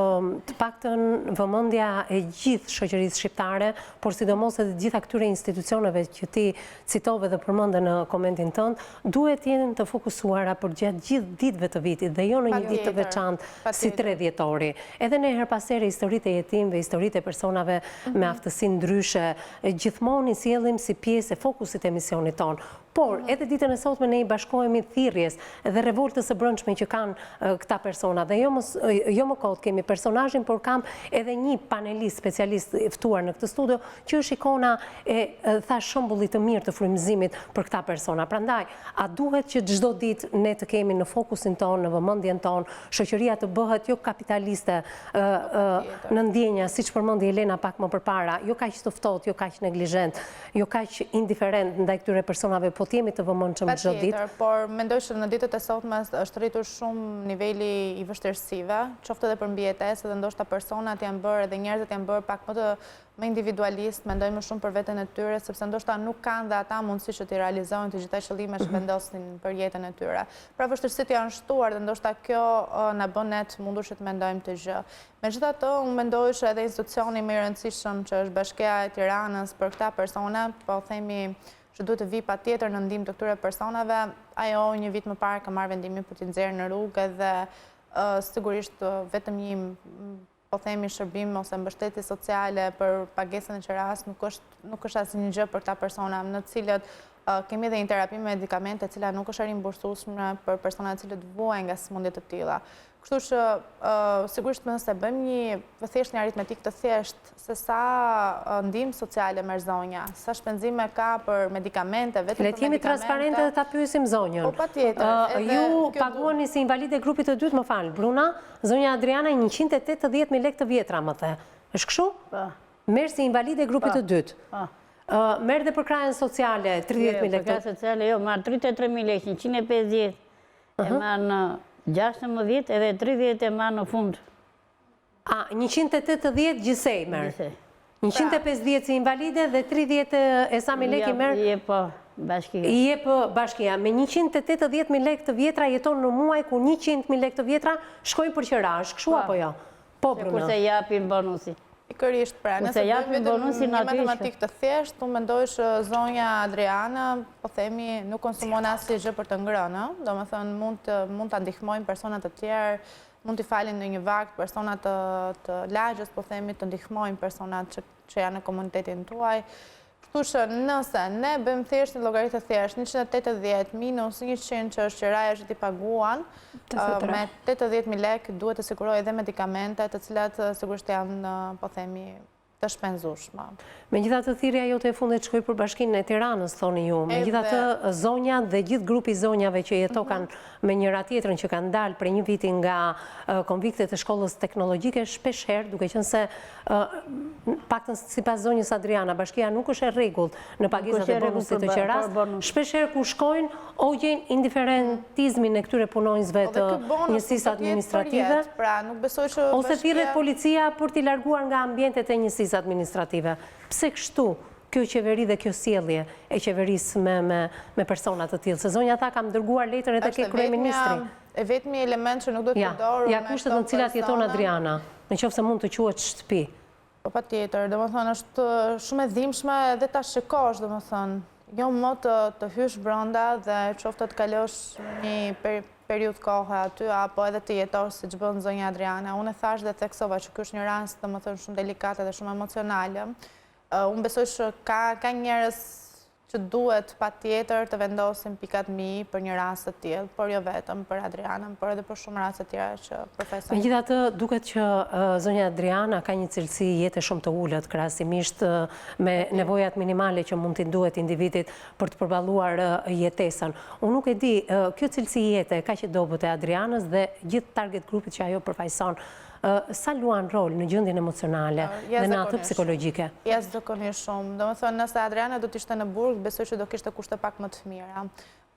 të paktën vëmendja e gjithë shoqërisë shqiptare, por sidomos edhe gjitha këtyre institucioneve që ti citove dhe përmende në komentin tënd, duhet jenë të fokusuara për gjatë gjithë ditëve të vitit dhe jo në një ditë të veçantë si 3 dhjetori. Edhe në her pas here historitë e jetimëve, historitë e personave me aftësi ndryshe, gjithmonë i sjellim si pjesë e fokusit e emisionit tonë. Por, edhe ditën e sotme ne i bashkohemi thirrjes dhe revoltës së brendshme që kanë këta persona. Dhe jo më kot kemi personazhin, por kam edhe një panelist specialist ftuar në këtë studio që është ikona e shembullit të mirë të frymëzimit për këta persona. Prandaj, a duhet që çdo ditë ne të kemi në fokusin tonë, në vëmendjen tonë, shoqëria të bëhet jo kapitaliste në ndjenja, siç përmendi Elena pak më përpara, jo kaq të ftohtë, jo kaq neglizhent, jo kaq indiferent ndaj këtyre personave, po t'jemi të vëmendshëm çdo ditë. Por mendoj që në ditët e sotme është rritur shumë niveli i vështirësive, qoftë edhe për mbijetesë, dhe ndoshta personat janë bërë edhe njerëzit janë bërë pak më individualist, mendoj më shumë për veten e tyre, sepse ndoshta nuk kanë dhe ata mundësi që t'i realizojnë të gjitha qëllimet që vendosin për jetën e tyre. Pra vështirësitë janë shtuar dhe ndoshta kjo na bën ne të mundur që të mendojmë të gjë. Megjithatë, unë mendoj që edhe institucioni më i rëndësishëm që është Bashkia e Tiranës për këta persona, po themi që duhet të vi patjetër në ndihmë të këtyre personave. Ajo një vit më parë ka marrë vendimin për t'i nxjerrë në rrugë dhe sigurisht vetëm një, po themi, shërbim ose mbështetje sociale për pagesën e qeras nuk është asnjë gjë për këta persona, në të cilët kemi edhe një terapi me medikamente e cila nuk është rimbursueshme për personat të cilët vuajnë nga sëmundje të tilla. Kështu që sigurisht nëse bëjmë një aritmetik të thjeshtë se sa ndihmë sociale merr zonja, sa shpenzime ka për medikamente, vetëm për medikamente. Le të jemi transparente dhe ta pyesim zonjën. Po patjetër. Ju paguani si invalide grupit të dytë, më fal, Bruna, zonja Adriana 180.000 lekë të vjetra, më the. Është kështu? Po. Merr si invalide grupit të dytë. Po. Merr dhe për krajën sociale 30.000 lekë. Për krajën sociale jo, marr 33.000 lekë, 150 e marr në 16 edhe 30 e marrë në fund. 180 gjithsej merë. 150 si invalide dhe 30 e sa mi lekë i merë? Je po bashkia. Je po bashkia. Me 180.000 lekë të vjetra jeton në muaj ku 100.000 lekë të vjetra shkojnë për qirash. Kështu apo jo? Po, Bruna. Kurse japin bonusi. Pikërisht, pra, nëse bëjmë vetëm një matematik të thjeshtë, unë mendoj që zonja Adriana, po themi, nuk konsumon asnjë gjë për të ngrënë, domethënë mund ta ndihmojnë persona të tjerë, mund t'i falin në një vakt persona të lagjës, po themi, të ndihmojnë personat që janë në komunitetin tuaj. Kështu që nëse ne bëjmë thjesht një llogaritë thjesht, 180 minus 100 që është qiraja që t'i paguan, me 80.000 lekë duhet të sigurojë edhe medikamente, të cilat sigurisht janë, po themi, të shpenzueshme. Megjithatë, thirrja jote e fundit shkoi për Bashkinë e Tiranës, thoni ju. Megjithatë, zonjat dhe gjithë grupi zonjave që jetokan me njëra tjetrën që kanë dalë prej një viti nga konviktet e shkollës teknologjike, shpesh herë, duke qenë se paktën sipas zonjës Adriana, bashkia nuk është e rregullt në pagesat e bonusit të qeras, shpesh herë ku shkojnë, o gjejnë indiferentizmin e këtyre punonjësve të njësisë administrative, ose thirret policia për t'i larguar nga ambientet e njësisë administrative. Pse kështu kjo qeveri dhe kjo sjellje e qeverisë me persona të tillë? Se zonja tha kam dërguar letër edhe ke kryeministri. E vetmi element që nuk do të përdorur ja kushtet në të cilat jeton Adriana, nëse mund të quhet shtëpi. Po patjetër, domethënë është shumë e dhimbshme edhe ta shikosh, domethënë, jo më të hysh brenda dhe qoftë të kalosh një periudhë kohe aty, apo edhe të jetosh siç bën zonja Adriana. Unë e thash dhe theksova që ky është një rast domethënë shumë delikat dhe shumë emocional. Unë besoj që ka njerëz që duhet patjetër të vendosin pikat mi për një rast të tillë, por jo vetëm për Adrianën, por edhe për shumë raste të tjera që përfaqësojnë. Megjithatë, duket që zonja Adriana ka një cilësi jete shumë të ulët krahasimisht me nevojat minimale që mund t'i duhet individit për të përballuar jetesën. Unë nuk e di, kjo cilësi jete ka që dobët e Adrianës dhe gjithë target grupit që ajo përfaqëson, sa luan rol në gjendjen emocionale dhe në atë psikologjike? Jashtëzakonisht shumë. Domethënë, nëse Adriana do të ishte në burg, besoj që do kishte kushte pak më të mira.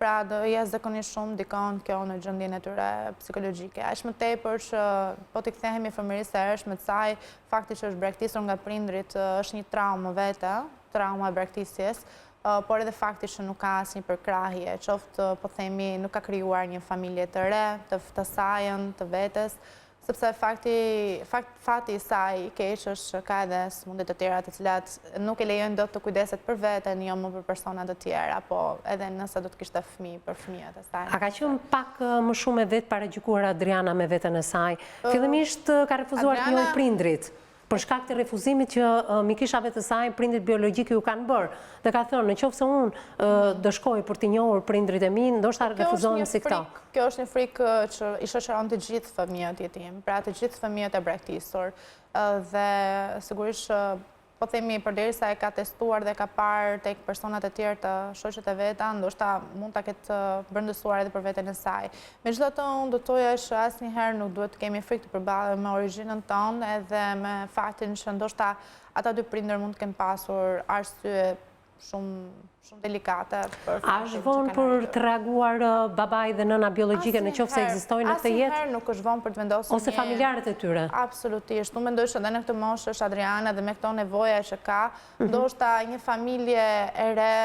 Pra do jashtëzakonisht shumë dikon kjo në gjendjen e tyre psikologjike. Aq më tepër që po t'i kthehemi fëmijërisë së hershme të saj, fakti që është braktisur nga prindrit është një traumë vete, trauma e braktisjes, por edhe fakti që nuk ka asnjë përkrahje, qoftë po themi nuk ka krijuar një familje të re, të sajën, të vetes, sepse fati i saj i keq është që ka edhe sëmundje të tjera të cilat nuk e lejojnë dot të kujdeset për veten, jo më për persona të tjera, po edhe nëse do të kishte fëmijë për fëmijët e saj. A ka qenë pak më shumë e vetë paragjykuar Adriana me veten e saj? Fillimisht ka refuzuar të njohë prindrit. Për shkak të refuzimit që mikishave të saj, prindrit biologjik ju kanë bërë. Dhe ka thënë, në qoftë se unë do shkoj për t'i njohur prindrit e mi, ndoshta refuzohen si këto. Kjo është një frikë që i shoqëron të gjithë fëmijët jetim, pra të gjithë fëmijët e braktisur. Dhe sigurisht po themi përderisa e ka testuar dhe ka parë tek personat e tjerë të shoqet e veta, ndoshta mund ta ketë brëndësuar edhe për veten e saj. Megjithatë, unë do të thoja që asnjëherë nuk duhet të kemi frikë të përballemi me origjinën tonë edhe me faktin që ndoshta ata dy prindër mund të kenë pasur arsye shumë delikate. A është vonë për të reaguar babai dhe nëna biologjike në qoftë se ekzistojnë në këtë jetë? Asnjëherë nuk është vonë për të vendosur ose familjarët e tyre? Absolutisht. Unë mendoj që edhe në këtë moshë është Adriana dhe me këto nevoja që ka, ndoshta një familje e re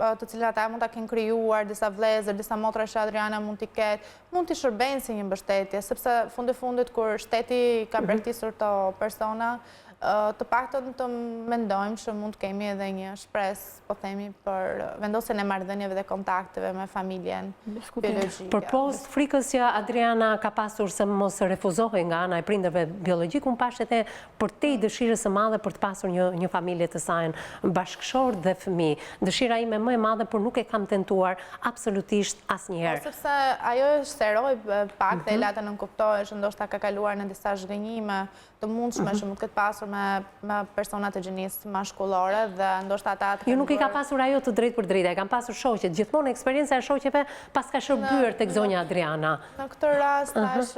të cilat ata mund ta kenë krijuar, disa vëllezër, disa motra që Adriana mund t'i ketë, mund t'i shërbejnë si një mbështetje, sepse fundit kur shteti ka braktisur këto persona, të paktën të mendojmë që mund të kemi edhe një shpresë, po themi, për vendosjen e marrëdhënieve dhe kontakteve me familjen biologjike. Përpos frikës që Adriana ka pasur se mos refuzohej nga ana e prindërve biologjik, unë pash edhe për te i dëshirës së madhe për të pasur një familje të saj bashkëshor dhe fëmijë. Dëshira ime më e madhe, por nuk e kam tentuar absolutisht asnjëherë. Sepse ajo është seroj pak dhe lata nuk kuptohet që ndoshta ka kaluar në disa zhgënjime të mundshme që mund të ketë pasur me persona të gjinisë mashkullore dhe ndoshta ata të ju nuk i ka pasur ajo të drejtë për drejtë, e kam pasur shoqet. Gjithmonë eksperjenca e shoqeve pas ka shërbyer tek zonja Adriana. Në këtë rast tash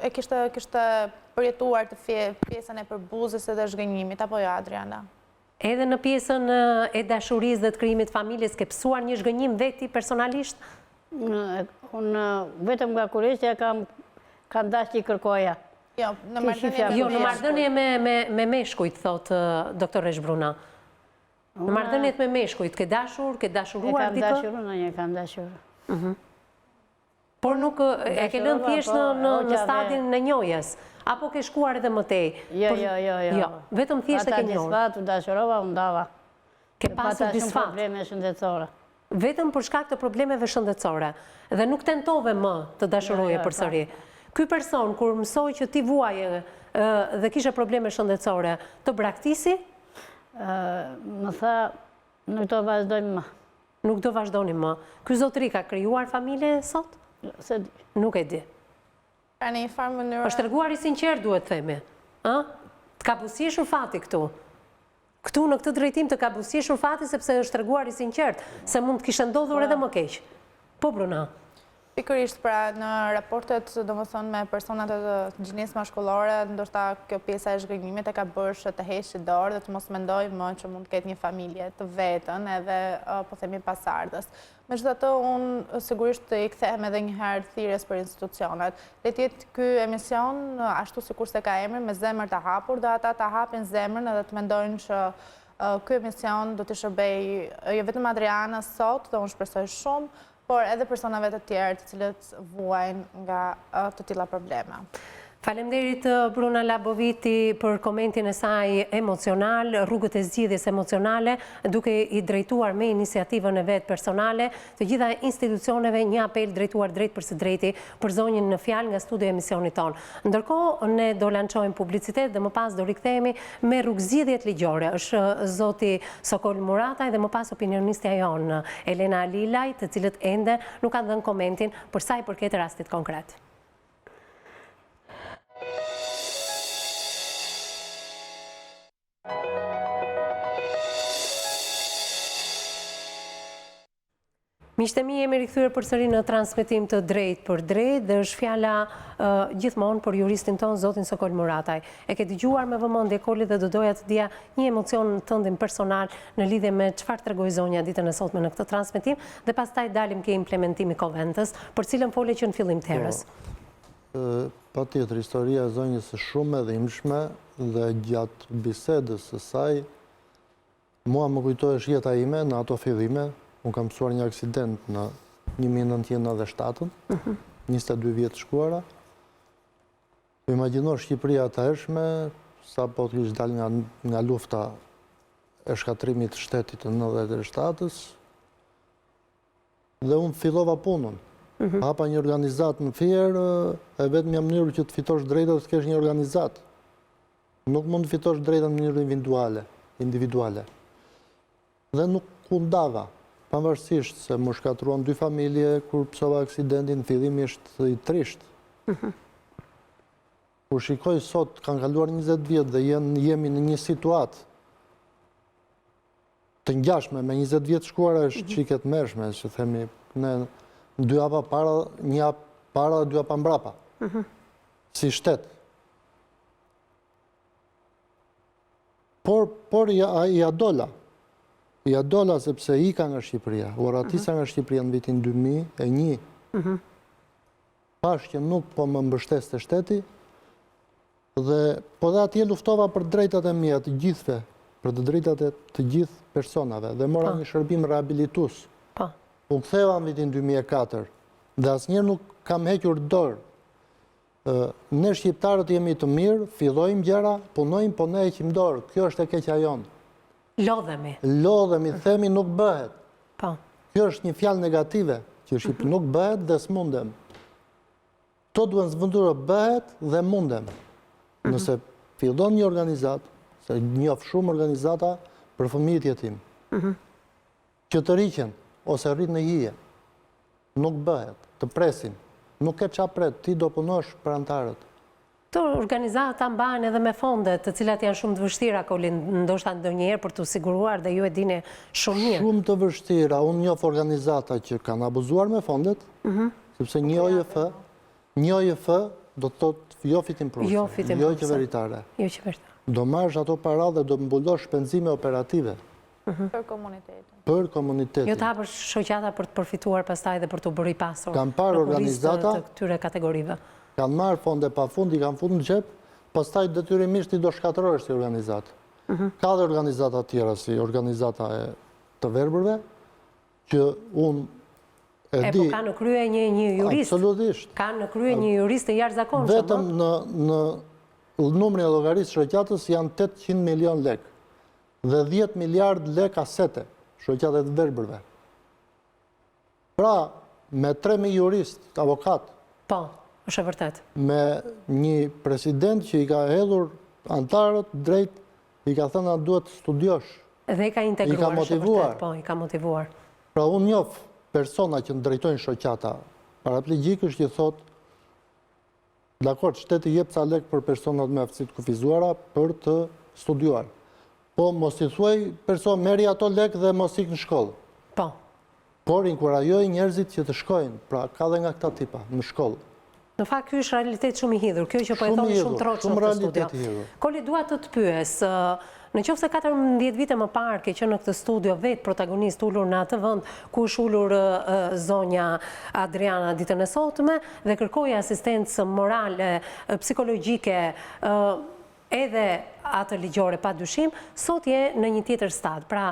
e kishte përjetuar të pjesën e përbuzës dhe zhgënjimit apo jo Adriana? Edhe në pjesën e dashurisë dhe të krijimit familjes ke pësuar një zhgënjim veti personalisht? Unë vetëm nga kurrëshja kam dashur të kërkoja. Jo, në marrëdhënie me meshkujt, thot doktoresh Bruna. Në marrëdhëniet me meshkujt, ke dashuruar dikë? E kam dashur. Por nuk e ke lënë thjesht në stadin në njohjes, apo ke shkuar edhe më tej? Jo. Vetëm thjesht e ke njohur. Ata disfat, dashurova, unë dava. Ke pasur disfat? Probleme shëndetësore. Vetëm për shkak të problemeve shëndetësore. Dhe nuk tentove më të dashuroje përsëri. Ky person, kur mësoj që ti vuaje dhe kishe probleme shëndetësore, të braktisi? Më tha, nuk do vazhdojmë më. Nuk do vazhdoni më. Ky zotëri ka krijuar familje sot? Se di. Nuk e di. Pra në një farë mënyrë... është treguar i sinqert, duhet themi. Të ka buzëqeshur fati këtu. Këtu në këtë drejtim të ka buzëqeshur fati sepse është treguar i sinqert se mund të kishte ndodhur edhe më keq. Po Bruna. Pikërisht, pra në raportet, domethënë me personat e gjinisë mashkullore, ndoshta kjo pjesa e zhgënjimit e ka bërë që të heqë dorë dhe të mos mendoj më që mund të ketë një familje të vetën edhe po themi pasardhës. Megjithatë, unë sigurisht i kthehem edhe një herë thirrjes për institucionet. Le të jetë ky emision ashtu sikur se ka emrin me zemër të hapur, dhe ata ta hapin zemrën edhe të mendojnë që ky emision do të shërbejë jo vetëm Adrianës sot, dhe unë shpresoj shumë, por edhe personave të tjerë të cilët vuajnë nga të tilla probleme. Faleminderit Bruna Laboviti për komentin e saj emocional, rrugët e zgjidhjes emocionale, duke i drejtuar me iniciativën e vet personale të gjitha institucioneve një apel drejtuar drejt për së drejti për zonjën në fjalë nga studio emisionit ton. Ndërkohë ne do lançojmë publicitet dhe më pas do rikthehemi me rrugëzgjidhjet ligjore. Është zoti Sokol Murataj dhe më pas opinionistja jon Elena Lilaj, të cilët ende nuk kanë dhënë komentin për sa i përket rastit konkret. Miqtë e mi, jemi rikthyer përsëri në transmetim të drejt për drejt dhe është fjala gjithmonë për juristin ton, zotin Sokol Murataj. E ke dëgjuar me vëmendje Koli dhe do doja të dija një emocion tëndim personal në lidhje me çfarë tregoi zonja ditën e sotme në këtë transmetim dhe pastaj dalim ke implementimi Koventës, për cilën fole që në fillim të herës. Patjetër, historia e zonjës është shumë e dhimbshme dhe gjatë bisedës së saj mua më kujtohesh jeta ime në ato fillime. Unë kam mësuar një aksident në 1997, 22 vjetë shkuara. Imagjino Shqipëria të hershme, sa po të kishë dalë nga lufta e shkatrimit shtetit të 97-ës, dhe unë fillova punën. Hapa një organizat në Fier, e vetëm jam mënyrë që të fitosh drejta të kesh një organizat. Nuk mund të fitosh drejta në mënyrë individuale. Dhe nuk kundava. Pavarësisht se më shkatruan 2 familje, kur pësova aksidentin, fillimisht i trisht. Kur shikoj sot, kanë kaluar 20 vjetë dhe jemi në një situatë të ngjashme me 20 vjetë shkuara është qiket mërshme, që themi, ne 2 hapa para, 1 hap para dhe 2 hapa mbrapa. Si shtet. Por ja dola. Ja dola sepse ika nga Shqipëria, u ratisa nga Shqipëria në vitin 2001, pash që nuk po më mbështes të shteti, dhe po dhe atje luftova për drejtat e mija të gjithve, për të drejtat e të gjithë personave, dhe mora një shërbim rehabilitus. U ktheva në vitin 2004, dhe asnjëherë nuk kam hequr dorë. Ne shqiptarët jemi të mirë, fillojmë gjëra, punojmë, po ne heqim dorë. Kjo është e keqja jonë. Lodhemi. Lodhemi, themi nuk bëhet. Kjo është një fjalë negative, që nuk bëhet dhe s'mundem. To duhen zvëndurë bëhet dhe mundem. Nëse fillon një organizat, se njoh shumë organizata për fëmijët jetim, që të rriqen, ose rrit në hije, nuk bëhet, të presin, nuk e qa pret, ti do punosh për antarët. Të organizata mbahen edhe me fondet, të cilat janë shumë të vështira, Kolin, ndoshta ndonjëherë për të siguruar dhe ju e dini shumë mirë. Shumë të vështira, unë njoh organizata që kanë abuzuar me fondet, sepse një OJF do të thotë jo fitim prushë, jo qeveritare. Do marrësh ato para dhe do mbullosh shpenzime operative. Për komunitetin. Për komunitetin. Jo të hapësh shoqata për të përfituar pastaj dhe për të bërë i pasur. Kam parë organizata të këtyre kategorive. Kanë marrë fonde pa fund, i kanë fund në gjep, pastaj detyrimisht i do shkatërorësh si organizat. Ka dhe organizata tjera, si organizata e të verbërve, që unë e di... Po ka në krye një jurist. Absolutisht. Ka në krye një jurist të jashtëzakonshëm. Vetëm në numrin e llogarisë shoqatës janë 800 milion lek dhe 10 miliard lek asete, shoqatet të verbërve. Pra, me 3.000 jurist, avokat, është e vërtet. Me një president që i ka hedhur antarët drejt, i ka thënë atë duhet të studiosh. Dhe i ka integruar, i ka motivuar. I ka motivuar. Pra unë njoh persona që ndrejtojnë shoqata paraplegjikësh që thotë, dakord, shteti jep ca lek për personat me aftësi të kufiuzuara për të studiuar. Po mos i thuaj person merri ato lek dhe mos ik në shkollë. Po. Por inkurajoj njerëzit që të shkojnë, pra ka dhe nga këta tipa në shkollë. Në fakt, kjo është realitet shumë i hidhur, kjo që po e thoni shumë troqë në këtë studio. Koli, dua të të pyes, në qoftë se 14 vite më parë ke qenë në këtë studio vetë protagonist ullur në atë vend ku është ullur zonja Adriana ditën e sotme dhe kërkoi asistencë morale, psikologjike, edhe atë ligjore pa dyshim, sot je në një tjetër stad. Pra,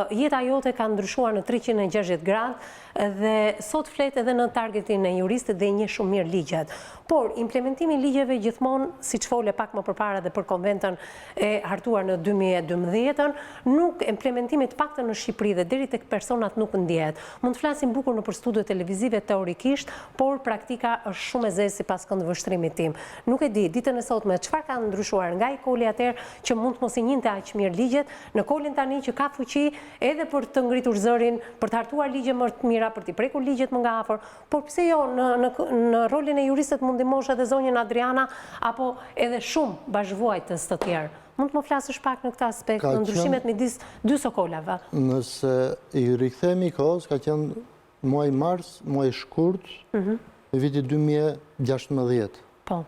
jeta jote ka ndryshuar në 360 gradë dhe sot flet edhe në targetin e juristit dhe një shumë mirë ligjet. Por, implementimi ligjeve gjithmonë, si që fole pak më përpara dhe për konventën e hartuar në 2012, nuk implementimit pakte në Shqipëri dhe deri tek personat nuk ndjehet. Mund të flasim bukur në për studio televizive teorikisht, por praktika është shumë e zezë si pas këndë vështrimit tim. Nuk e di, ditën e sotme, çfarë ka ndryshuar nga i Koli atëherë që mund të mos i njinte aq mirë ligjet, në Kolin tani që ka fuqi edhe për të ngritur zërin, për të hartuar ligje më të mira, për t'i prekur ligjet më nga afër, por pse jo në rolin e juristit mund ndihmosh edhe zonjën Adriana apo edhe shumë bashkëvuajtës të tjerë. Mund të më flasësh pak në këtë aspekt, në ndryshimet midis dy sokolave? Nëse i rikthehemi kohës, ka qenë muaj mars, muaj shkurt, në viti 2016. Po.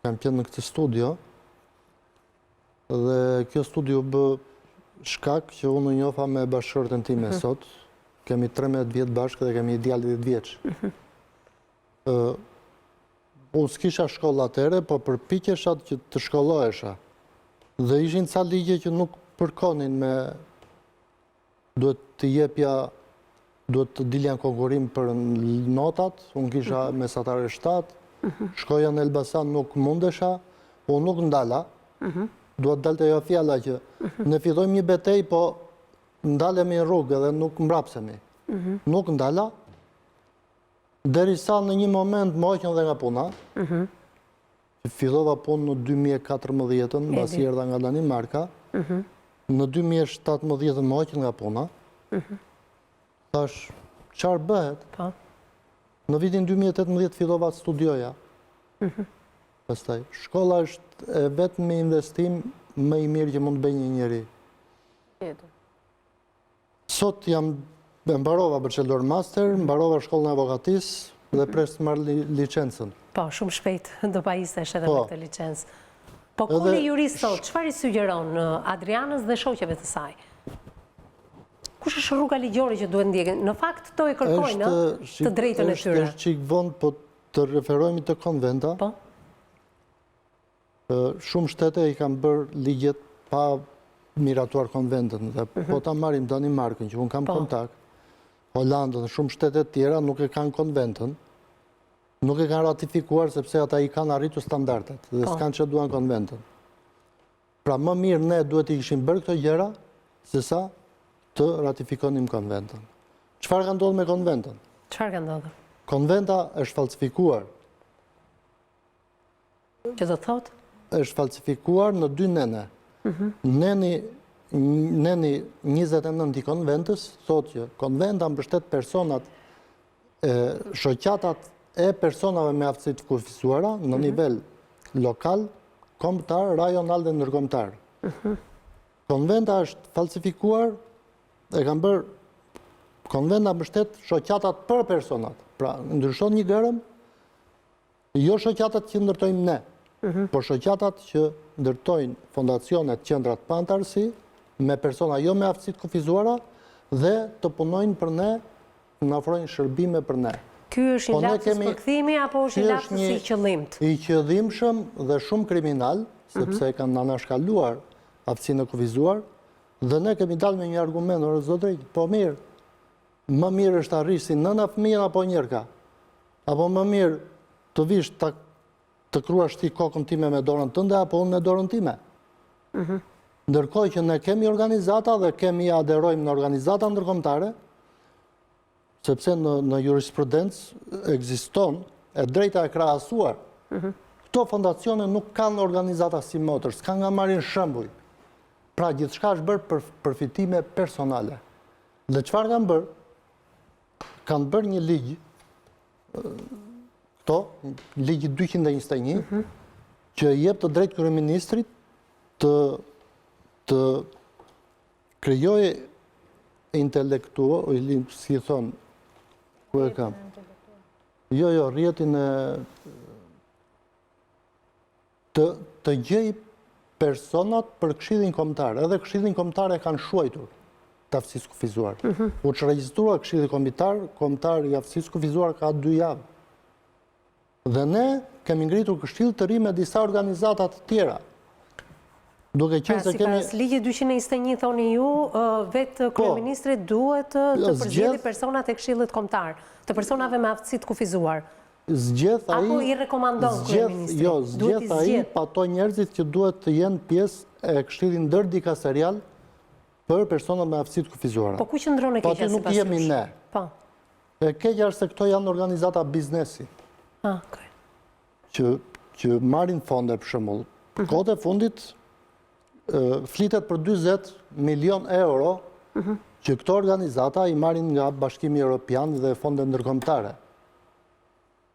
Kam qenë në këtë studio, dhe kjo studio bë shkak që unë njofa me bashkëshorten time sot. Kemi 13 vjetë bashkë dhe kemi djalë 10 vjeç. Unë s'kisha shkollë atere, po përpiqesha që të shkollohesha. Dhe ishin ca ligje që nuk përkonin me duhet të jepja, duhet të dilja në konkurim për notat, unë kisha mesatare 7, shkoja në Elbasan nuk mundesha, unë nuk ndala, duhet dalte jo fjalla që ne fillojmë një betej, po ndalemi në rrugë dhe nuk mbrapsemi. Nuk ndala, derisa në një moment më hoqën dhe nga puna, fillova punë në 2014, basi erdha nga Danimarka, në 2017 më hoqën nga puna, thash, qarë bëhet? Në vitin 2018 fillova të studioja. Pastaj, shkolla është e vetmi investim më i mirë që mund të bëjë një njeri. Sot jam mbarova bachelor master, mbarova shkollën e avokatisë dhe pres të marrë licencën. Po, shumë shpejt do pa istesh edhe me këtë licencë. Po kuli jurist sot, çfarë i sugjeron Adrianës dhe shoqeve të saj? Kush është rruga ligjore që duhet ndjekin? Në fakt, to e kërkojnë të drejtën e tyre. Është çik vonë, po të referohemi të konventa. Po. Shumë shtete i kanë bërë ligjet pa miratuar konventën. Dhe po ta marrim Danimarkën, që unë kam kontakt, Holandën dhe shumë shtetet tjera nuk e kanë konventën, nuk e kanë ratifikuar sepse ata i kanë arritur standardet dhe s'kanë që duan konventën. Pra më mirë ne duhet i kishim bërë këto gjëra, se sa të ratifikonim konventën. Çfarë ka ndodhur me konventën? Çfarë ka ndodhur? Konventa është falsifikuar. Që do thotë? Është falsifikuar në 2 nene. Neni 29 i konventës thotë që konventa mbështet personat, shoqatat e personave me aftësi të kufiuzuara në nivel lokal, kombëtar, rajonal dhe ndërkombëtar. Konventa është falsifikuar, e kanë bërë konventa mbështet shoqatat për personat. Pra, ndryshon një gërëm, jo shoqatat që ndërtojmë ne, por shoqatat që ndërtojnë fondacionet, qendrat pa anëtarësi, me persona jo me aftësi të kufiuzuara dhe të punojnë për ne, në ofrojnë shërbime për ne. Ky është i lapsus përkthimi apo është i lapsus i qëllimt? I qëllimshëm dhe shumë kriminal, sepse kanë anashkaluar aftësinë e kufiuzuar, dhe ne kemi dalë me një argument, o zotërinj, po mirë, më mirë është arrisi nëna fëmijën apo njërka, apo më mirë të vish të kruash ti kokën time me dorën tënde, apo unë me dorën time. Ndërkohë që ne kemi organizata dhe kemi aderojmë në organizata ndërkombëtare, sepse në jurisprudencë ekziston e drejta e krahasuar. Këto fondacione nuk kanë organizata si motër, s'kan nga marrin shembuj. Pra gjithçka është bërë për përfitime personale. Dhe çfarë kanë bërë? Kanë bërë një ligj, ligji 221, që jep të drejtë kryeministrit të krijojë intelektual, si thonë, ku e kam? Jo, rrjetin e të gjej personat për këshillin kombëtar. Edhe këshillin kombëtar e kanë shuajtur të aftësisë kufiuzuar. U çregistrua këshilli kombëtar i aftësisë kufiuzuar ka 2 javë. Dhe ne kemi ngritur këshill të ri me disa organizata të tjera. Duke qenë se kemi... Sipas ligji 221 thoni ju, vetë kryeministri duhet të përzgjedhë personat e këshillit kombëtar, të personave me aftësi të kufiuzuar. Apo i rekomandon kryeministri? Jo, zgjedh ai pa ato njerëzit që duhet të jenë pjesë e këshillit ndërdikasterial për personat me aftësi të kufiuzuara. Po ku qëndron e keqja sipas jush? Po nuk jemi ne. Po. E keqja është se këto janë organizata biznesi. Që marrin fonde për shembull. Kohët e fundit flitet për 20 milion euro që këto organizata i marrin nga Bashkimi Evropian dhe fonde ndërkombëtare.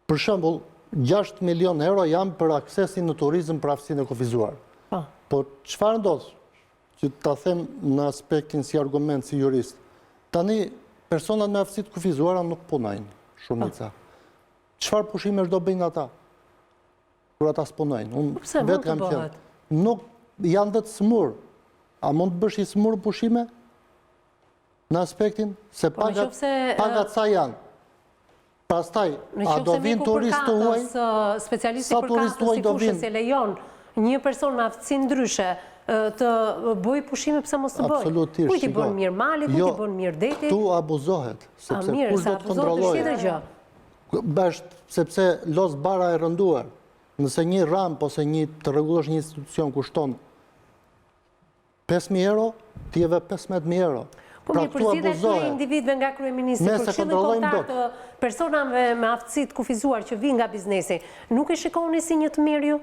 Për shembull, 6 milion euro janë për aksesin në turizëm për aftësinë e kufiuzuar. Po çfarë ndodh? Që ta them në aspektin si argument, si jurist. Tani personat me aftësi të kufizuara nuk punojnë, shumica. Çfarë pushimesh do bëjnë ata? Kur ata s'punojnë. Unë vetë kam qenë. Nuk janë dhe të smur. A mund të bësh i smur pushime? Në aspektin se pagat sa janë. Pastaj, a do vinë turistë të huaj? Specialisti për katës si kushë se lejon një person me aftësi ndryshe të bëj pushime pëse mos të bëj. Absolutisht. Kuj t'i bën mirë mali, kuj t'i bën mirë deti. Tu abuzohet, sepse kush do të kontrollojë. Sepse los bara e rënduar. Nëse një ramp ose të rregullosh një institucion kushton 5.000 euro, ti jeve 15.000 euro. Po mirë përzihet në individëve nga kryeministri për këshillin kombëtar të personave me aftësi të kufizuar që vinë nga biznesi, nuk e shikoni si një të mirë ju?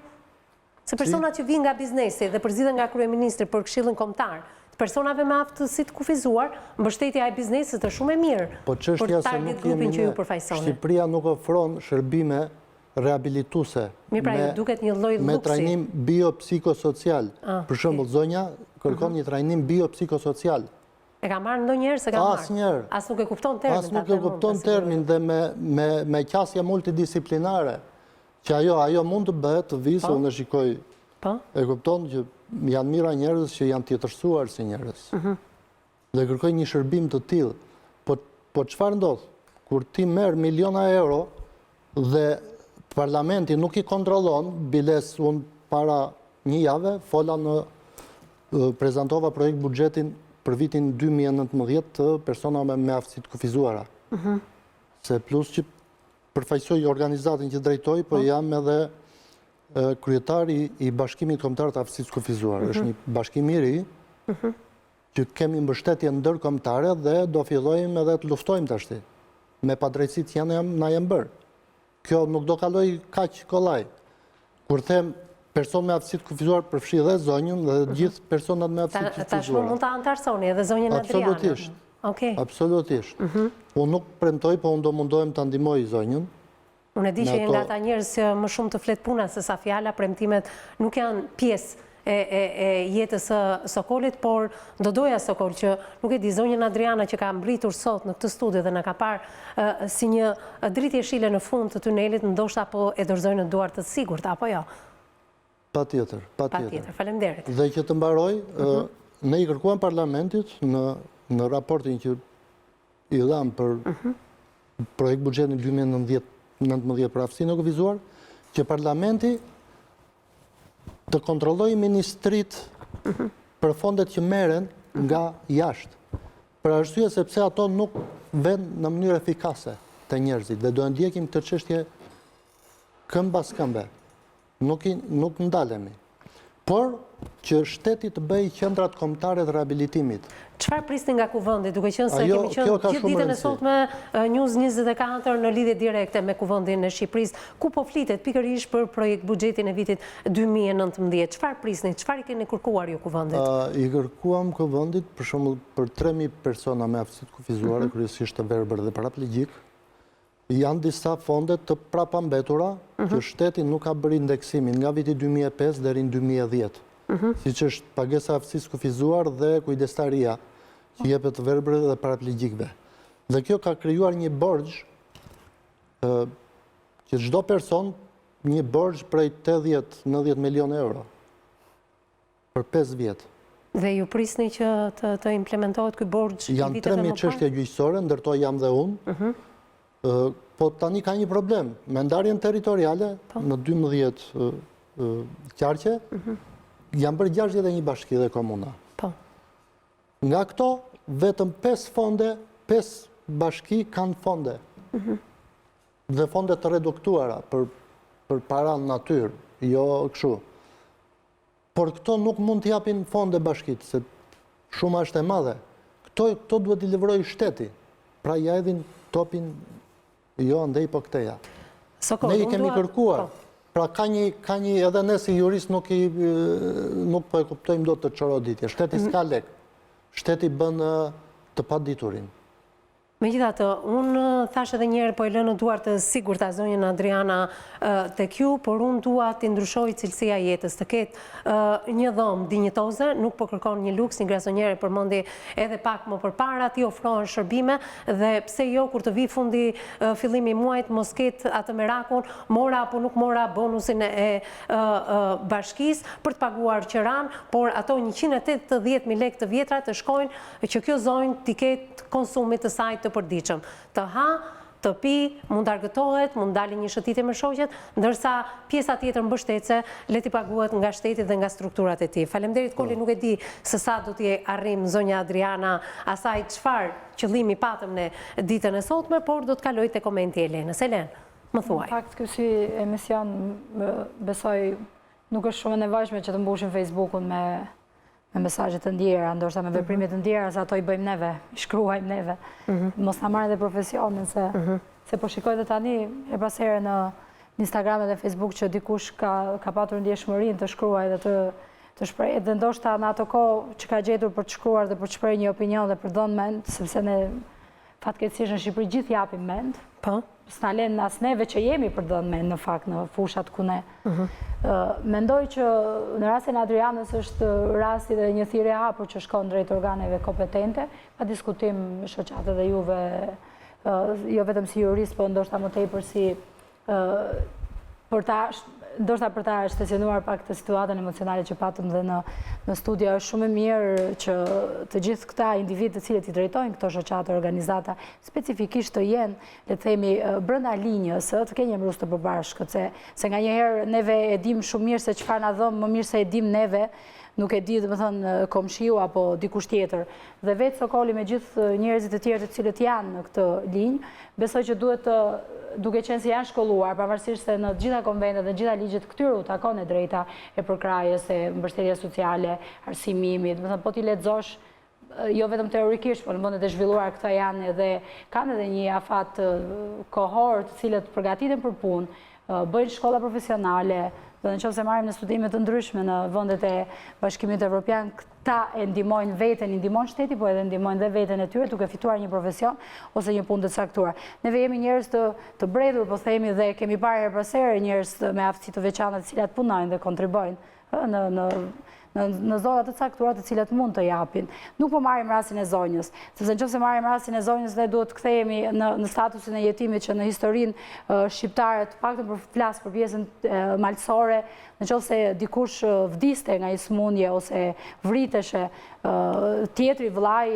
Se personat që vinë nga biznesi dhe përzidhen nga kryeministri për këshillin kombëtar të personave me aftësi të kufizuar, mbështetja e biznesit është shumë e mirë për target grupin që ju përfaqësoni. Shqipëria nuk ofron shërbime rehabilituese me trajnim biopsikosocial. Për shembull, zonja kërkon një trajnim biopsikosocial. E ka marrë ndonjëherë se ka marrë? Asnjëherë. As nuk e kupton termin. As nuk e kupton termin dhe me qasje multidisciplinare, që ajo mund të bëhet të visë, unë e shikoj, e kupton që janë mira njerëz që janë tjetërsuar si njerëz. Dhe kërkoj një shërbim të tillë. Po çfarë ndodh? Kur ti merr miliona euro dhe parlamenti nuk i kontrollon, biles unë para një jave fola prezantova projekt buxhetin për vitin 2019 të personave me aftësi të kufizuara. Se plus që përfaqësoj organizatën që drejtoj, po jam edhe kryetari i Bashkimit Kombëtar të Aftësisë të Kufizuar. Është një bashkim i ri që kemi mbështetje ndërkombëtare dhe do fillojmë edhe të luftojmë tashti me padrejtësitë që na janë bërë. Kjo nuk do kaloj kaq kollaj. Kur them person me aftësi të kufizuar përfshi dhe zonjën dhe gjithë personat me aftësi të kufizuar. Tashmë mund të antarësoni edhe zonjën Adriana. Absolutisht. Absolutisht. Unë nuk premtoj, po unë do mundohem të ndihmoj zonjën. Unë e di që nga ata njerëz që më shumë të flet puna se sa fjala, premtimet nuk janë pjesë e jetës së Sokolit, por do doja Sokol që nuk e di zonjën Adriana që ka mbritur sot në këtë studio dhe na ka parë si një dritje shile në fund të tunelit, ndoshta apo e dorëzojnë në duar të sigurt apo jo. Patjetër. Faleminderit. Dhe që të mbaroj, ne i kërkuam parlamentit në raportin që i dham për projekt buxhetin 2019 për aftësinë e kufizuar, që parlamenti të kontrollojë ministrit për fondet që merren nga jashtë. Për arsye sepse ato nuk vënë në mënyrë efikase te njerëzit dhe do ndjekim këtë çështje këmbë pas këmbe. Nuk ndalemi. Por që shteti të bëjë qendrat kombëtare të rehabilitimit. Çfarë prisni nga kuvendi, duke qenë se kemi qenë gjithë ditën e sotme News 24 në lidhje direkte me kuvendin e Shqipërisë, ku po flitet pikërisht për projekt buxhetin e vitit 2019. Çfarë prisni? Çfarë i keni kërkuar ju kuvendit? I kërkuam kuvendit për shembull për 3000 persona me aftësi të kufizuara, kryesisht të verbër dhe paraplegjik. Janë disa fonde të prapambetura që shteti nuk ka bërë indeksimin nga viti 2005 deri në 2010. Siç është pagesa aftësisë kufizuar dhe kujdestaria që jepet verbërve dhe paraplegjikëve. Dhe kjo ka krijuar një borxh që çdo person një borxh prej 80-90 milionë euro për 5 vjet. Dhe ju prisni që të implementohet ky borxh i viteve më parë? Janë 3000 çështje gjyqësore, ndërto jam dhe unë. Po tani ka një problem. Me ndarjen territoriale në 12 qarqe, janë bërë 61 bashki dhe komuna. Nga këto, vetëm 5 fonde, 5 bashki kanë fonde. Dhe fonde të reduktuara për para në natyrë, jo kështu. Por këto nuk mund të japin fonde bashkit, se shuma është e madhe. Këto duhet i livrojë shteti. Pra ja edhin topin jo andej po këteja. Ne i kemi kërkuar. Pra ka një edhe ne si jurist nuk po e kuptojmë do të çoroditje. Shteti s'ka lek. Shteti bën të paditurin. Megjithatë, unë thash edhe njerë, po e lënë duar të sigur të zonjën Adriana të kju, por unë dua të ndryshoj cilësia jetës, të ketë një dhomë dinjitoze, nuk po kërkon një luks, një grasonjere përmendi edhe pak më përpara, ti ofrohen shërbime dhe pse jo kur të vi fundi fillimi muajt, mos ketë atë merakun, mora apo nuk mora bonusin e bashkis për të paguar qëran, por ato 180.000 lekë të vjetra të shkojnë që kjo zonjë t'i ketë konsumit të saj të përdiqëm. Të ha, të pi, mund të argëtohet, mund dali një shëtitje me shoqet, ndërsa pjesa tjetër mbështetëse le t'i paguhet nga shtetit dhe nga strukturat e tij. Faleminderit Koli, nuk e di se sa do t'i arrim zonja Adriana asaj çfarë qëllimi patëm në ditën e sotme, por do të kaloj te komenti e Elenës. Elen, më thuaj. Në fakt, ky si emision besoj nuk është shumë e nevojshme që të mbushim Facebookun me mesazhe të ndjera, ndoshta me veprime të ndjera, se ato i bëjmë neve, i shkruajmë neve. Mos na marrë dhe profesionin, se po shikoj dhe tani, e pas here në Instagram dhe Facebook që dikush ka patur ndjeshmërinë të shkruaj dhe të shprehet, dhe ndoshta në ato kohë që ka gjetur për të shkruar dhe për të shprehur një opinion dhe për të dhënë mend, sepse ne fatkeqësisht në Shqipëri gjithë japim mend. Po. S'na lën as neve që jemi për të dhënë mend në fakt në fushat ku ne. Mendoj që në rastin e Adrianës është rasti dhe një thirrje e hapur që shkon drejt organeve kompetente, pa diskutim shoqatë dhe juve, jo vetëm si jurist, po ndoshta më tepër si ndoshta për ta shtesionuar pak të situatën emocionale që patëm dhe në studio, është shumë e mirë që të gjithë këta individ të cilët i drejtojnë këto shoqata, organizata, specifikisht të jenë, le të themi, brenda linjës, të kenë një mbrus të përbashkët, se nganjëherë neve e dim shumë mirë se çfarë na dhëm, më mirë se e dim neve, nuk e di, domethënë, komshiu apo dikush tjetër. Dhe vetë Sokoli me gjithë njerëzit e tjerë të cilët janë në këtë linjë, besoj që duhet duke qenë se janë shkolluar, pavarësisht se në gjitha konventet dhe gjitha ligjet këtyre u takon e drejta e përkrajës, e mbështetja sociale, arsimimit, domethënë po ti lexosh jo vetëm teorikisht, por në vendet e zhvilluara këta janë edhe kanë edhe një afat kohor të cilët përgatiten për punë, bëjnë shkolla profesionale, dhe nëse marrim në studime të ndryshme në vendet e Bashkimit Evropian, këta e ndihmojnë veten, i ndihmon shteti, po edhe ndihmojnë dhe veten e tyre duke fituar një profesion ose një punë të caktuar. Neve jemi njerëz të bredhur, po themi, dhe kemi parë her pas here njerëz me aftësi të veçanta të cilat punojnë dhe kontribojnë në zona të caktuara të cilat mund të japin. Nuk po marrim rastin e zonjës, sepse nëse marrim rastin e zonjës, ne duhet të kthehemi në statusin e jetimit që në historinë shqiptare, të paktën për flas për pjesën malësore, nëse dikush vdiste nga një sëmundje ose vriteshe, tjetri, vllai,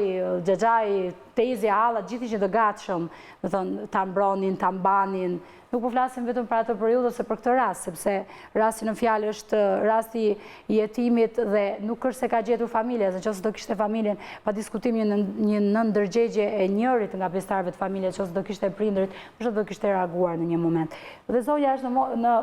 xhaxhai, tezi, alla, gjithë që të gatshëm, do thonë ta mbronin, ta mbanin. Nuk po flasim vetëm për atë periudhë ose për këtë rast, sepse rasti në fjalë është rasti i jetimit dhe nuk është se ka gjetur familja, se nëse do kishte familjen, pa diskutim një ndërgjegje e njërit nga pjesëtarëve të familjes, nëse do kishte prindërit, ndoshta do kishte reaguar në një moment. Dhe zonja është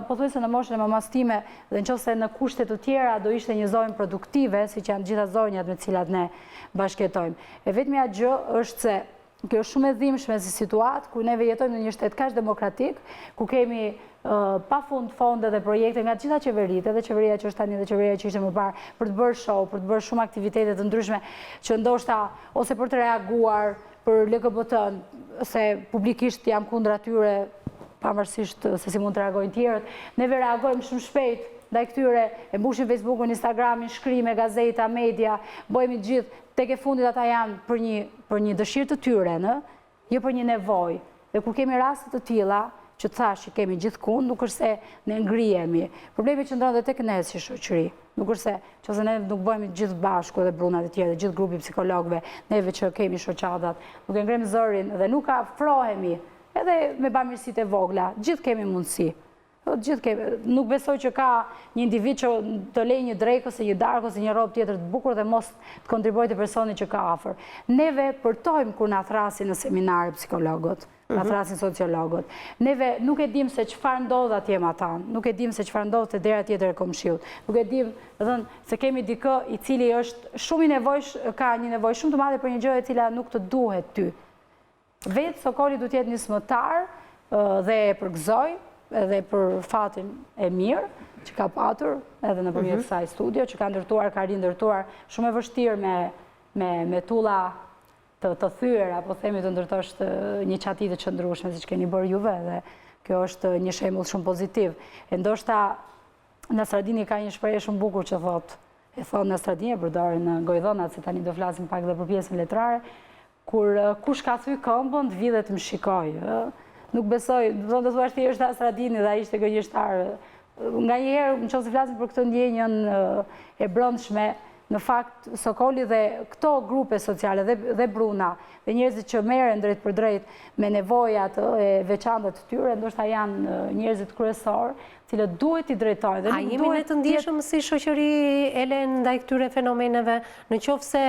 pothuajse në moshën e mamas time, dhe nëse në kushte të tjera do ishte një zonjë produktive, siç janë gjitha zonjat me të cilat ne bashkëjetojmë. E vetmja gjë është se kjo është shumë e dhimbshme si situatë, ku neve jetojmë në një shtet kaq demokratik, ku kemi pafund fonde dhe projekte nga gjitha qeveritë, edhe qeveria që është tani dhe qeveria që ishte më parë, për të bërë show, për të bërë shumë aktivitete të ndryshme, që ndoshta ose për të reaguar për LGBT-n, se publikisht jam kundër atyre, pavarësisht se si mund të reagojnë tjerët, neve reagojmë shumë shpejt ndaj këtyre, e mbushim Facebookun, Instagramin, shkrime, gazeta, media, bëjmë gjithë. Tek e fundit ata janë për një dëshirë të tyre, jo për një nevojë. Dhe kur kemi raste të tilla, që thash që kemi gjithkund, nuk është se ne ngrihemi. Problemi qëndron edhe tek ne si shoqëri. Nuk është se nëse ne nuk bëhemi gjithë bashku edhe brunat e tjerë, gjithë grupi psikologëve, neve që kemi shoqatat, nuk e ngrem zërin dhe nuk afrohemi, edhe me bamirësitë e vogla, gjithë kemi mundësi. Nuk besoj që ka një individ që të lej një drekë ose një darkë ose një robë tjetër të bukur dhe mos të kontribuojë të personi që ka afër. Neve përtojmë kur na thrasin në seminare psikologët, na thrasin sociologët. Neve nuk e dim se çfarë ndodh atje me ata, nuk e dim se çfarë ndodh te dera tjetër e komshiut. Nuk e dim, se kemi dikë i cili është shumë i nevojshëm, ka një nevojë shumë të madhe për një gjë e cila nuk të duhet ty. Vetë Sokoli duhet të jetë nismëtar dhe e përgëzoj edhe për fatin e mirë që ka patur edhe nëpërmjet kësaj studio, që ka ndërtuar, ka rindërtuar shumë e vështirë me tulla të thyer, apo themi të ndërtosh një qati të qëndrueshme, siç keni bërë juve, dhe kjo është një shembull shumë pozitiv. E ndoshta Nasradini ka një shprehje shumë bukur që thotë, e thonë Nasradini, e përdorin në gojdhënat, se tani do flasim pak dhe për pjesën letrare, kur kush ka thy këmbën, të vidhe të më shikoj. Nuk besoj, do të thuash ti është Nasradini dhe ai ishte gënjeshtar. Nga njëherë, në qoftë se flasim për këtë ndjenjën e brendshme, në fakt, Sokoli dhe këto grupe sociale dhe bruna, dhe njerëzit që merren drejt për drejt me nevojat e veçanta të tyre, ndoshta janë njerëzit kryesor, cilët duhet i drejtojnë. A jemi ne të ndjeshëm si shoqëri, Elen, ndaj këtyre fenomeneve, në qoftë se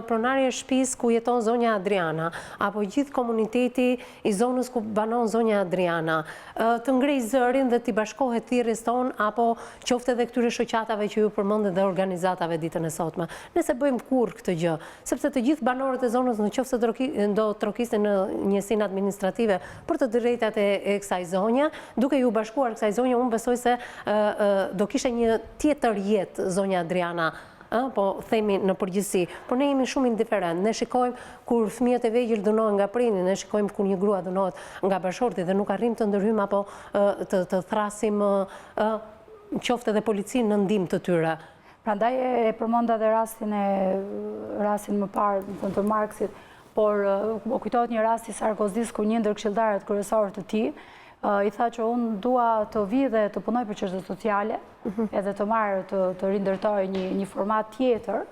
pronari e shtëpisë ku jeton zonja Adriana, apo gjithë komuniteti i zonës ku banon zonja Adriana, të ngrej zërin dhe t'i bashkohet thirrjes tonë, apo qoftë edhe këtyre shoqatave që ju përmendet dhe organizatave ditën e sotme. Nëse bëjmë kurrë këtë gjë, sepse të gjithë banorët e zonës në qoftë se do trokisten në njësinë administrative për të drejtat e kësaj zonje, duke ju bashkuar kësaj zonje, unë besoj se do kishte një tjetër jetë zonja Adriana, po themi në përgjithësi, por ne jemi shumë indiferent. Ne shikojmë kur fëmijët e vegjël dënohen nga prindi, ne shikojmë kur një grua dënohet nga bashorti dhe nuk arrim të ndërhyjmë apo të thrasim qoftë edhe policinë në ndihmë të tyre. Prandaj e përmenda dhe rastin më parë të Marksit, por më kujtohet një rast i Sarkozis kur një ndër këshilltarët kryesorë të tij i tha që unë dua të vi dhe të punoj për çështje sociale, edhe të marrë të rindërtoj një format tjetër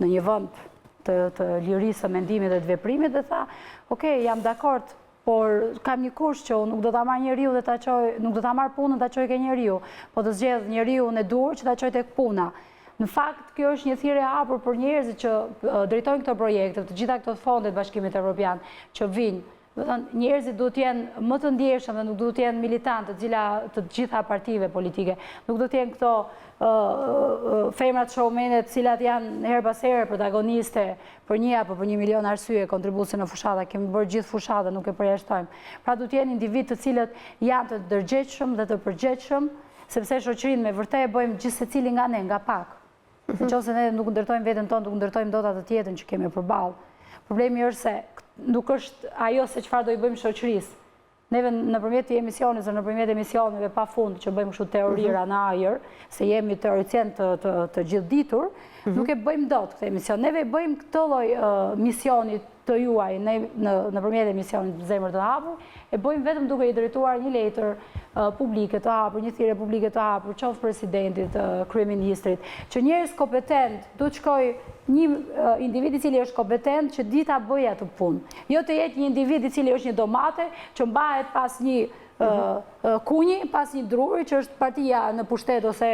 në një vend të lirisë së mendimit dhe të veprimit, dhe tha, ok, jam dakord, por kam një kusht që unë nuk do ta marr njeriu dhe ta çoj, nuk do ta marr punën ta çoj ke njeriu, po të zgjedh njeriu në dur që ta çoj tek puna. Në fakt, kjo është një thirrje e hapur për njerëzit që drejtojnë këto projekte, të gjitha këto fonde të Bashkimit Evropian që vijnë. Njerëzit duhet të jenë më të ndjeshëm dhe nuk duhet të jenë militantë të gjitha partive politike. Nuk duhet të jenë këto femrat showmenet, cilat janë her pas here protagoniste për një apo për 1 milion arsye kontribuese në fushata. Kemi bërë gjithë fushata, nuk e përjashtojmë. Pra duhet të jenë individ të cilët janë të ndërgjegjshëm dhe të përgjegjshëm, sepse shoqërinë me vërtet e bëjmë gjithë secili nga ne, nga pak. Nëse ne nuk ndërtojmë veten tonë, nuk ndërtojmë dot atë tjetrën që kemi përballë. Problemi është se nuk është ajo se çfarë do i bëjmë shoqërisë. Neve nëpërmjet emisionit dhe nëpërmjet emisioneve pafund që bëjmë kështu teorira në ajër, se jemi teoricien të gjithditur, nuk e bëjmë dot këtë emision. Neve bëjmë këtë lloj misioni të juaj nëpërmjet emisionit Zemer të Hapur, e bëjmë vetëm duke i drejtuar një letër publike të hapur, një thirrje publike të hapur, qoftë presidentit, kryeministrit, që njerëz kompetent duhet shkoj një individ i cili është kompetent që dita bëj atë punë. Jo të jetë një individ i cili është një domate që mbahet pas një kunji, pas një druri që është partia në pushtet ose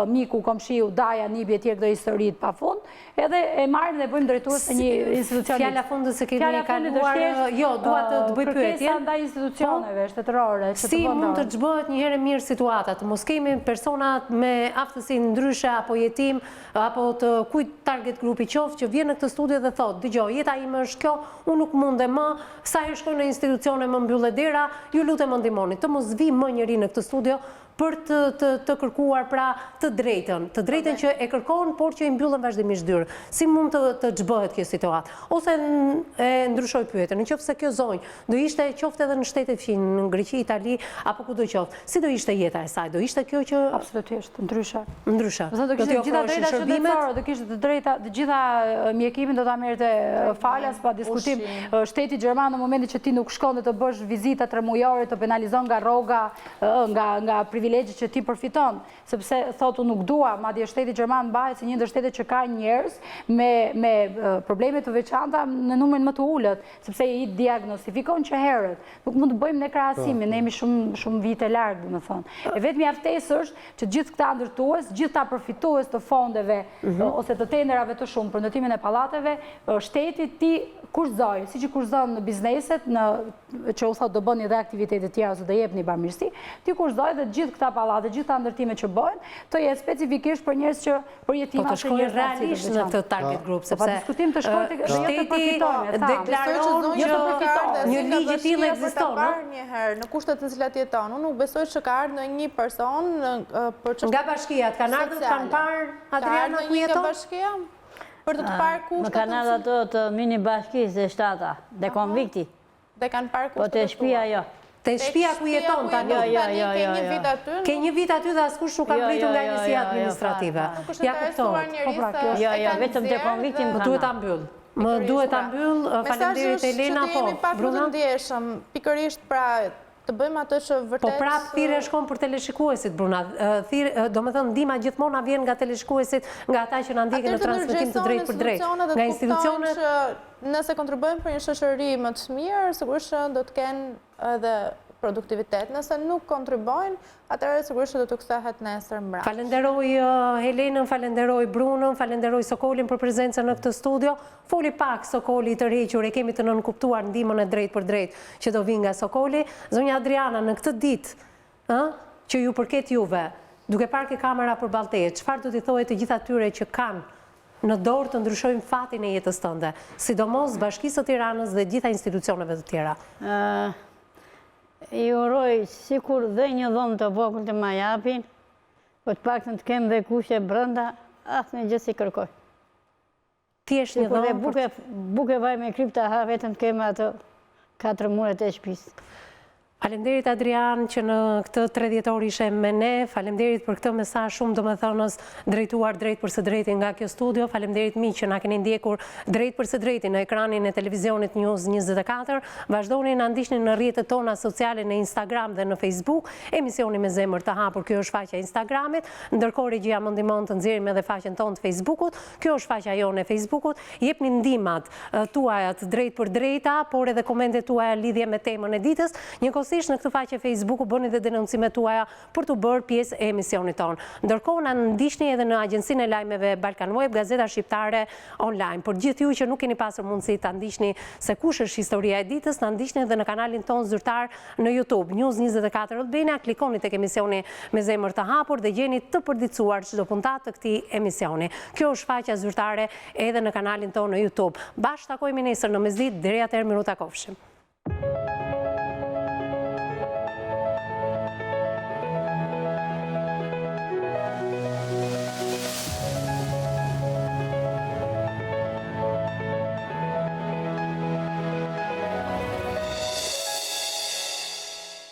miku, komshiu, daja, nipi e tjerë këto historitë pafund, edhe e marrim dhe bëjmë drejtues të një institucioni. Fjala fundit se kemi kaluar, jo, dua të bëj pyetje. Kërkesa ndaj institucioneve shtetërore. Si mund të ç'bëhet një herë mirë situata, të mos kemi persona me aftësi ndryshe apo jetim apo të kujt target grupi qoftë që vjen në këtë studio dhe thotë, dëgjoj, jeta ime është kjo, unë nuk mundem më, sa herë shkoj në institucione më mbyllet dera, ju lutem më ndihmoni. Të mos vi më njëri në këtë studio për të kërkuar pra të drejtën që e kërkon, por që i mbyllën vazhdimisht dyrë. Si mund të ç'bëhet kjo situatë? Ose e ndryshoj pyetjen, nëse kjo zonjë do ishte qoftë edhe në shtetet fqinj, në Greqi, Itali apo kudo qoftë, si do ishte jeta e saj? Do ishte kjo që absolutisht ndryshe. Ndryshe. Do kishte të gjitha drejtat shërbimore, do kishte të drejta, të gjitha mjekimin do ta merrte falas pa diskutim. Shteti gjerman në momentin që ti nuk shkon dhe të bësh vizita 3 mujore, të penalizon nga rroga, nga privilegje që ti përfiton, sepse thotu nuk dua, madje shteti gjerman mbahet si një ndër shtetet që ka njerëz me probleme të veçanta në numrin më të ulët, sepse i diagnostifikon që herët. Nuk mund të bëjmë ne krahasimin, ne jemi shumë vite larg, domethënë. E vetmi aftesë është që gjithë këta ndërtues, gjithë ta përfitues të fondeve ose të tenderave të shumë për ndërtimin e pallateve, shteti ti kurszoj, siç i kurszon në bizneset, që u thotë do bëni edhe aktivitete të tjera ose do jepni bamirësi, ti kurszoj dhe gjithë këta pallate, gjithë këta ndërtime që bëhen, të jetë specifikisht për njerëz që për jetima të shkojnë realisht në këtë target group, sepse diskutim të shkojë tek shteti deklaron që një ligj i tillë ekziston. Një herë në kushtet në cilat jeton, unë nuk besoj që ka ardhur një person për nga bashkia, kanë ardhur, kanë parë Adriana ku jeton? Për të parë kushtet... Më kanë edhe ato të mini bashkisë dhe shtata, dhe konvikti. Dhe kanë parë kushtet Po të shpia jo. Te shpia ku jeton tani? Ke një vit aty? Ke një vit aty dhe askush nuk ka pritur nga njësia administrative. Ja kuptohet. Jo, vetëm të konvikti më Më duhet ta mbyll. Më duhet ta mbyll, faleminderit Elena, po. Mesazhi është që jemi pak më të ndjeshëm, pikërisht pra të bëjmë atë që vërtet... Po prap thirrja shkon për teleshikuesit, Bruna. Do me thënë, ndihma gjithmonë na vjen nga teleshikuesit, nga ata që na ndjekin në transmetim të drejtë për drejtë. Nga institucionet... Nëse kontribuojmë për një shoqëri më të mirë, sigurisht që do të kenë edhe produktivitet. Nëse nuk kontribuojnë, atëherë sigurisht do të kthehet nesër mbrapa. Falenderoj Helenën, falenderoj Brunën, falenderoj Sokolin për prezencën në këtë studio. Foli pak Sokoli i tërhequr, e kemi të nënkuptuar ndihmën e drejtë për drejtë që do vinë nga Sokoli. Zonja Adriana, në këtë ditë që ju përket juve, duke parë ke kamera përballë teje, çfarë do t'i thojë të gjithë atyre që kanë në dorë të ndryshojmë fatin e jetës tënde, sidomos Bashkisë së Tiranës dhe gjitha institucioneve të tjera? I uroj sikur dhe një dhomë të vogël të ma japin, po të paktën të kemë dhe kushe brenda, asnjë gjë si kërkoj. Thjesht një dhomë. Buke vaj me krypta ha vetëm të kemë ato 4 muret e shtëpisë. Faleminderit Adrian që në këtë 3 dhjetor ishe me ne, faleminderit për këtë mesazh shumë domethënës drejtuar drejt për së drejti nga kjo studio, faleminderit miq që na keni ndjekur drejt për së drejti në ekranin e televizionit News 24, vazhdoni na ndiqni në rrjetet tona sociale në Instagram dhe në Facebook, emisioni me zemër të hapur, kjo është faqja e Instagramit, ndërkohë regjia më ndihmon të nxjerrim edhe faqen tonë të Facebookut, kjo është faqja jonë e Facebookut, jepni ndihmat tuaja të drejt për drejta, por edhe komentet tuaja lidhje me temën e ditës, në këtë faqe Facebooku bëni dhe denoncimet tuaja për të bërë pjesë e emisionit tonë. Ndërkohë na ndiqni edhe në agjencinë e lajmeve Balkan Web, gazeta shqiptare online. Për gjithë ju që nuk keni pasur mundësi ta ndiqni se kush është historia e ditës, na ndiqni edhe në kanalin tonë zyrtar në YouTube, News 24 Albania, klikoni tek emisioni me zemër të hapur dhe gjeni të përditësuar çdo puntat të këtij emisioni. Kjo është faqja zyrtare edhe në kanalin tonë në YouTube. Bashkë takojmë nesër në mesditë, deri atëherë miru takofshim.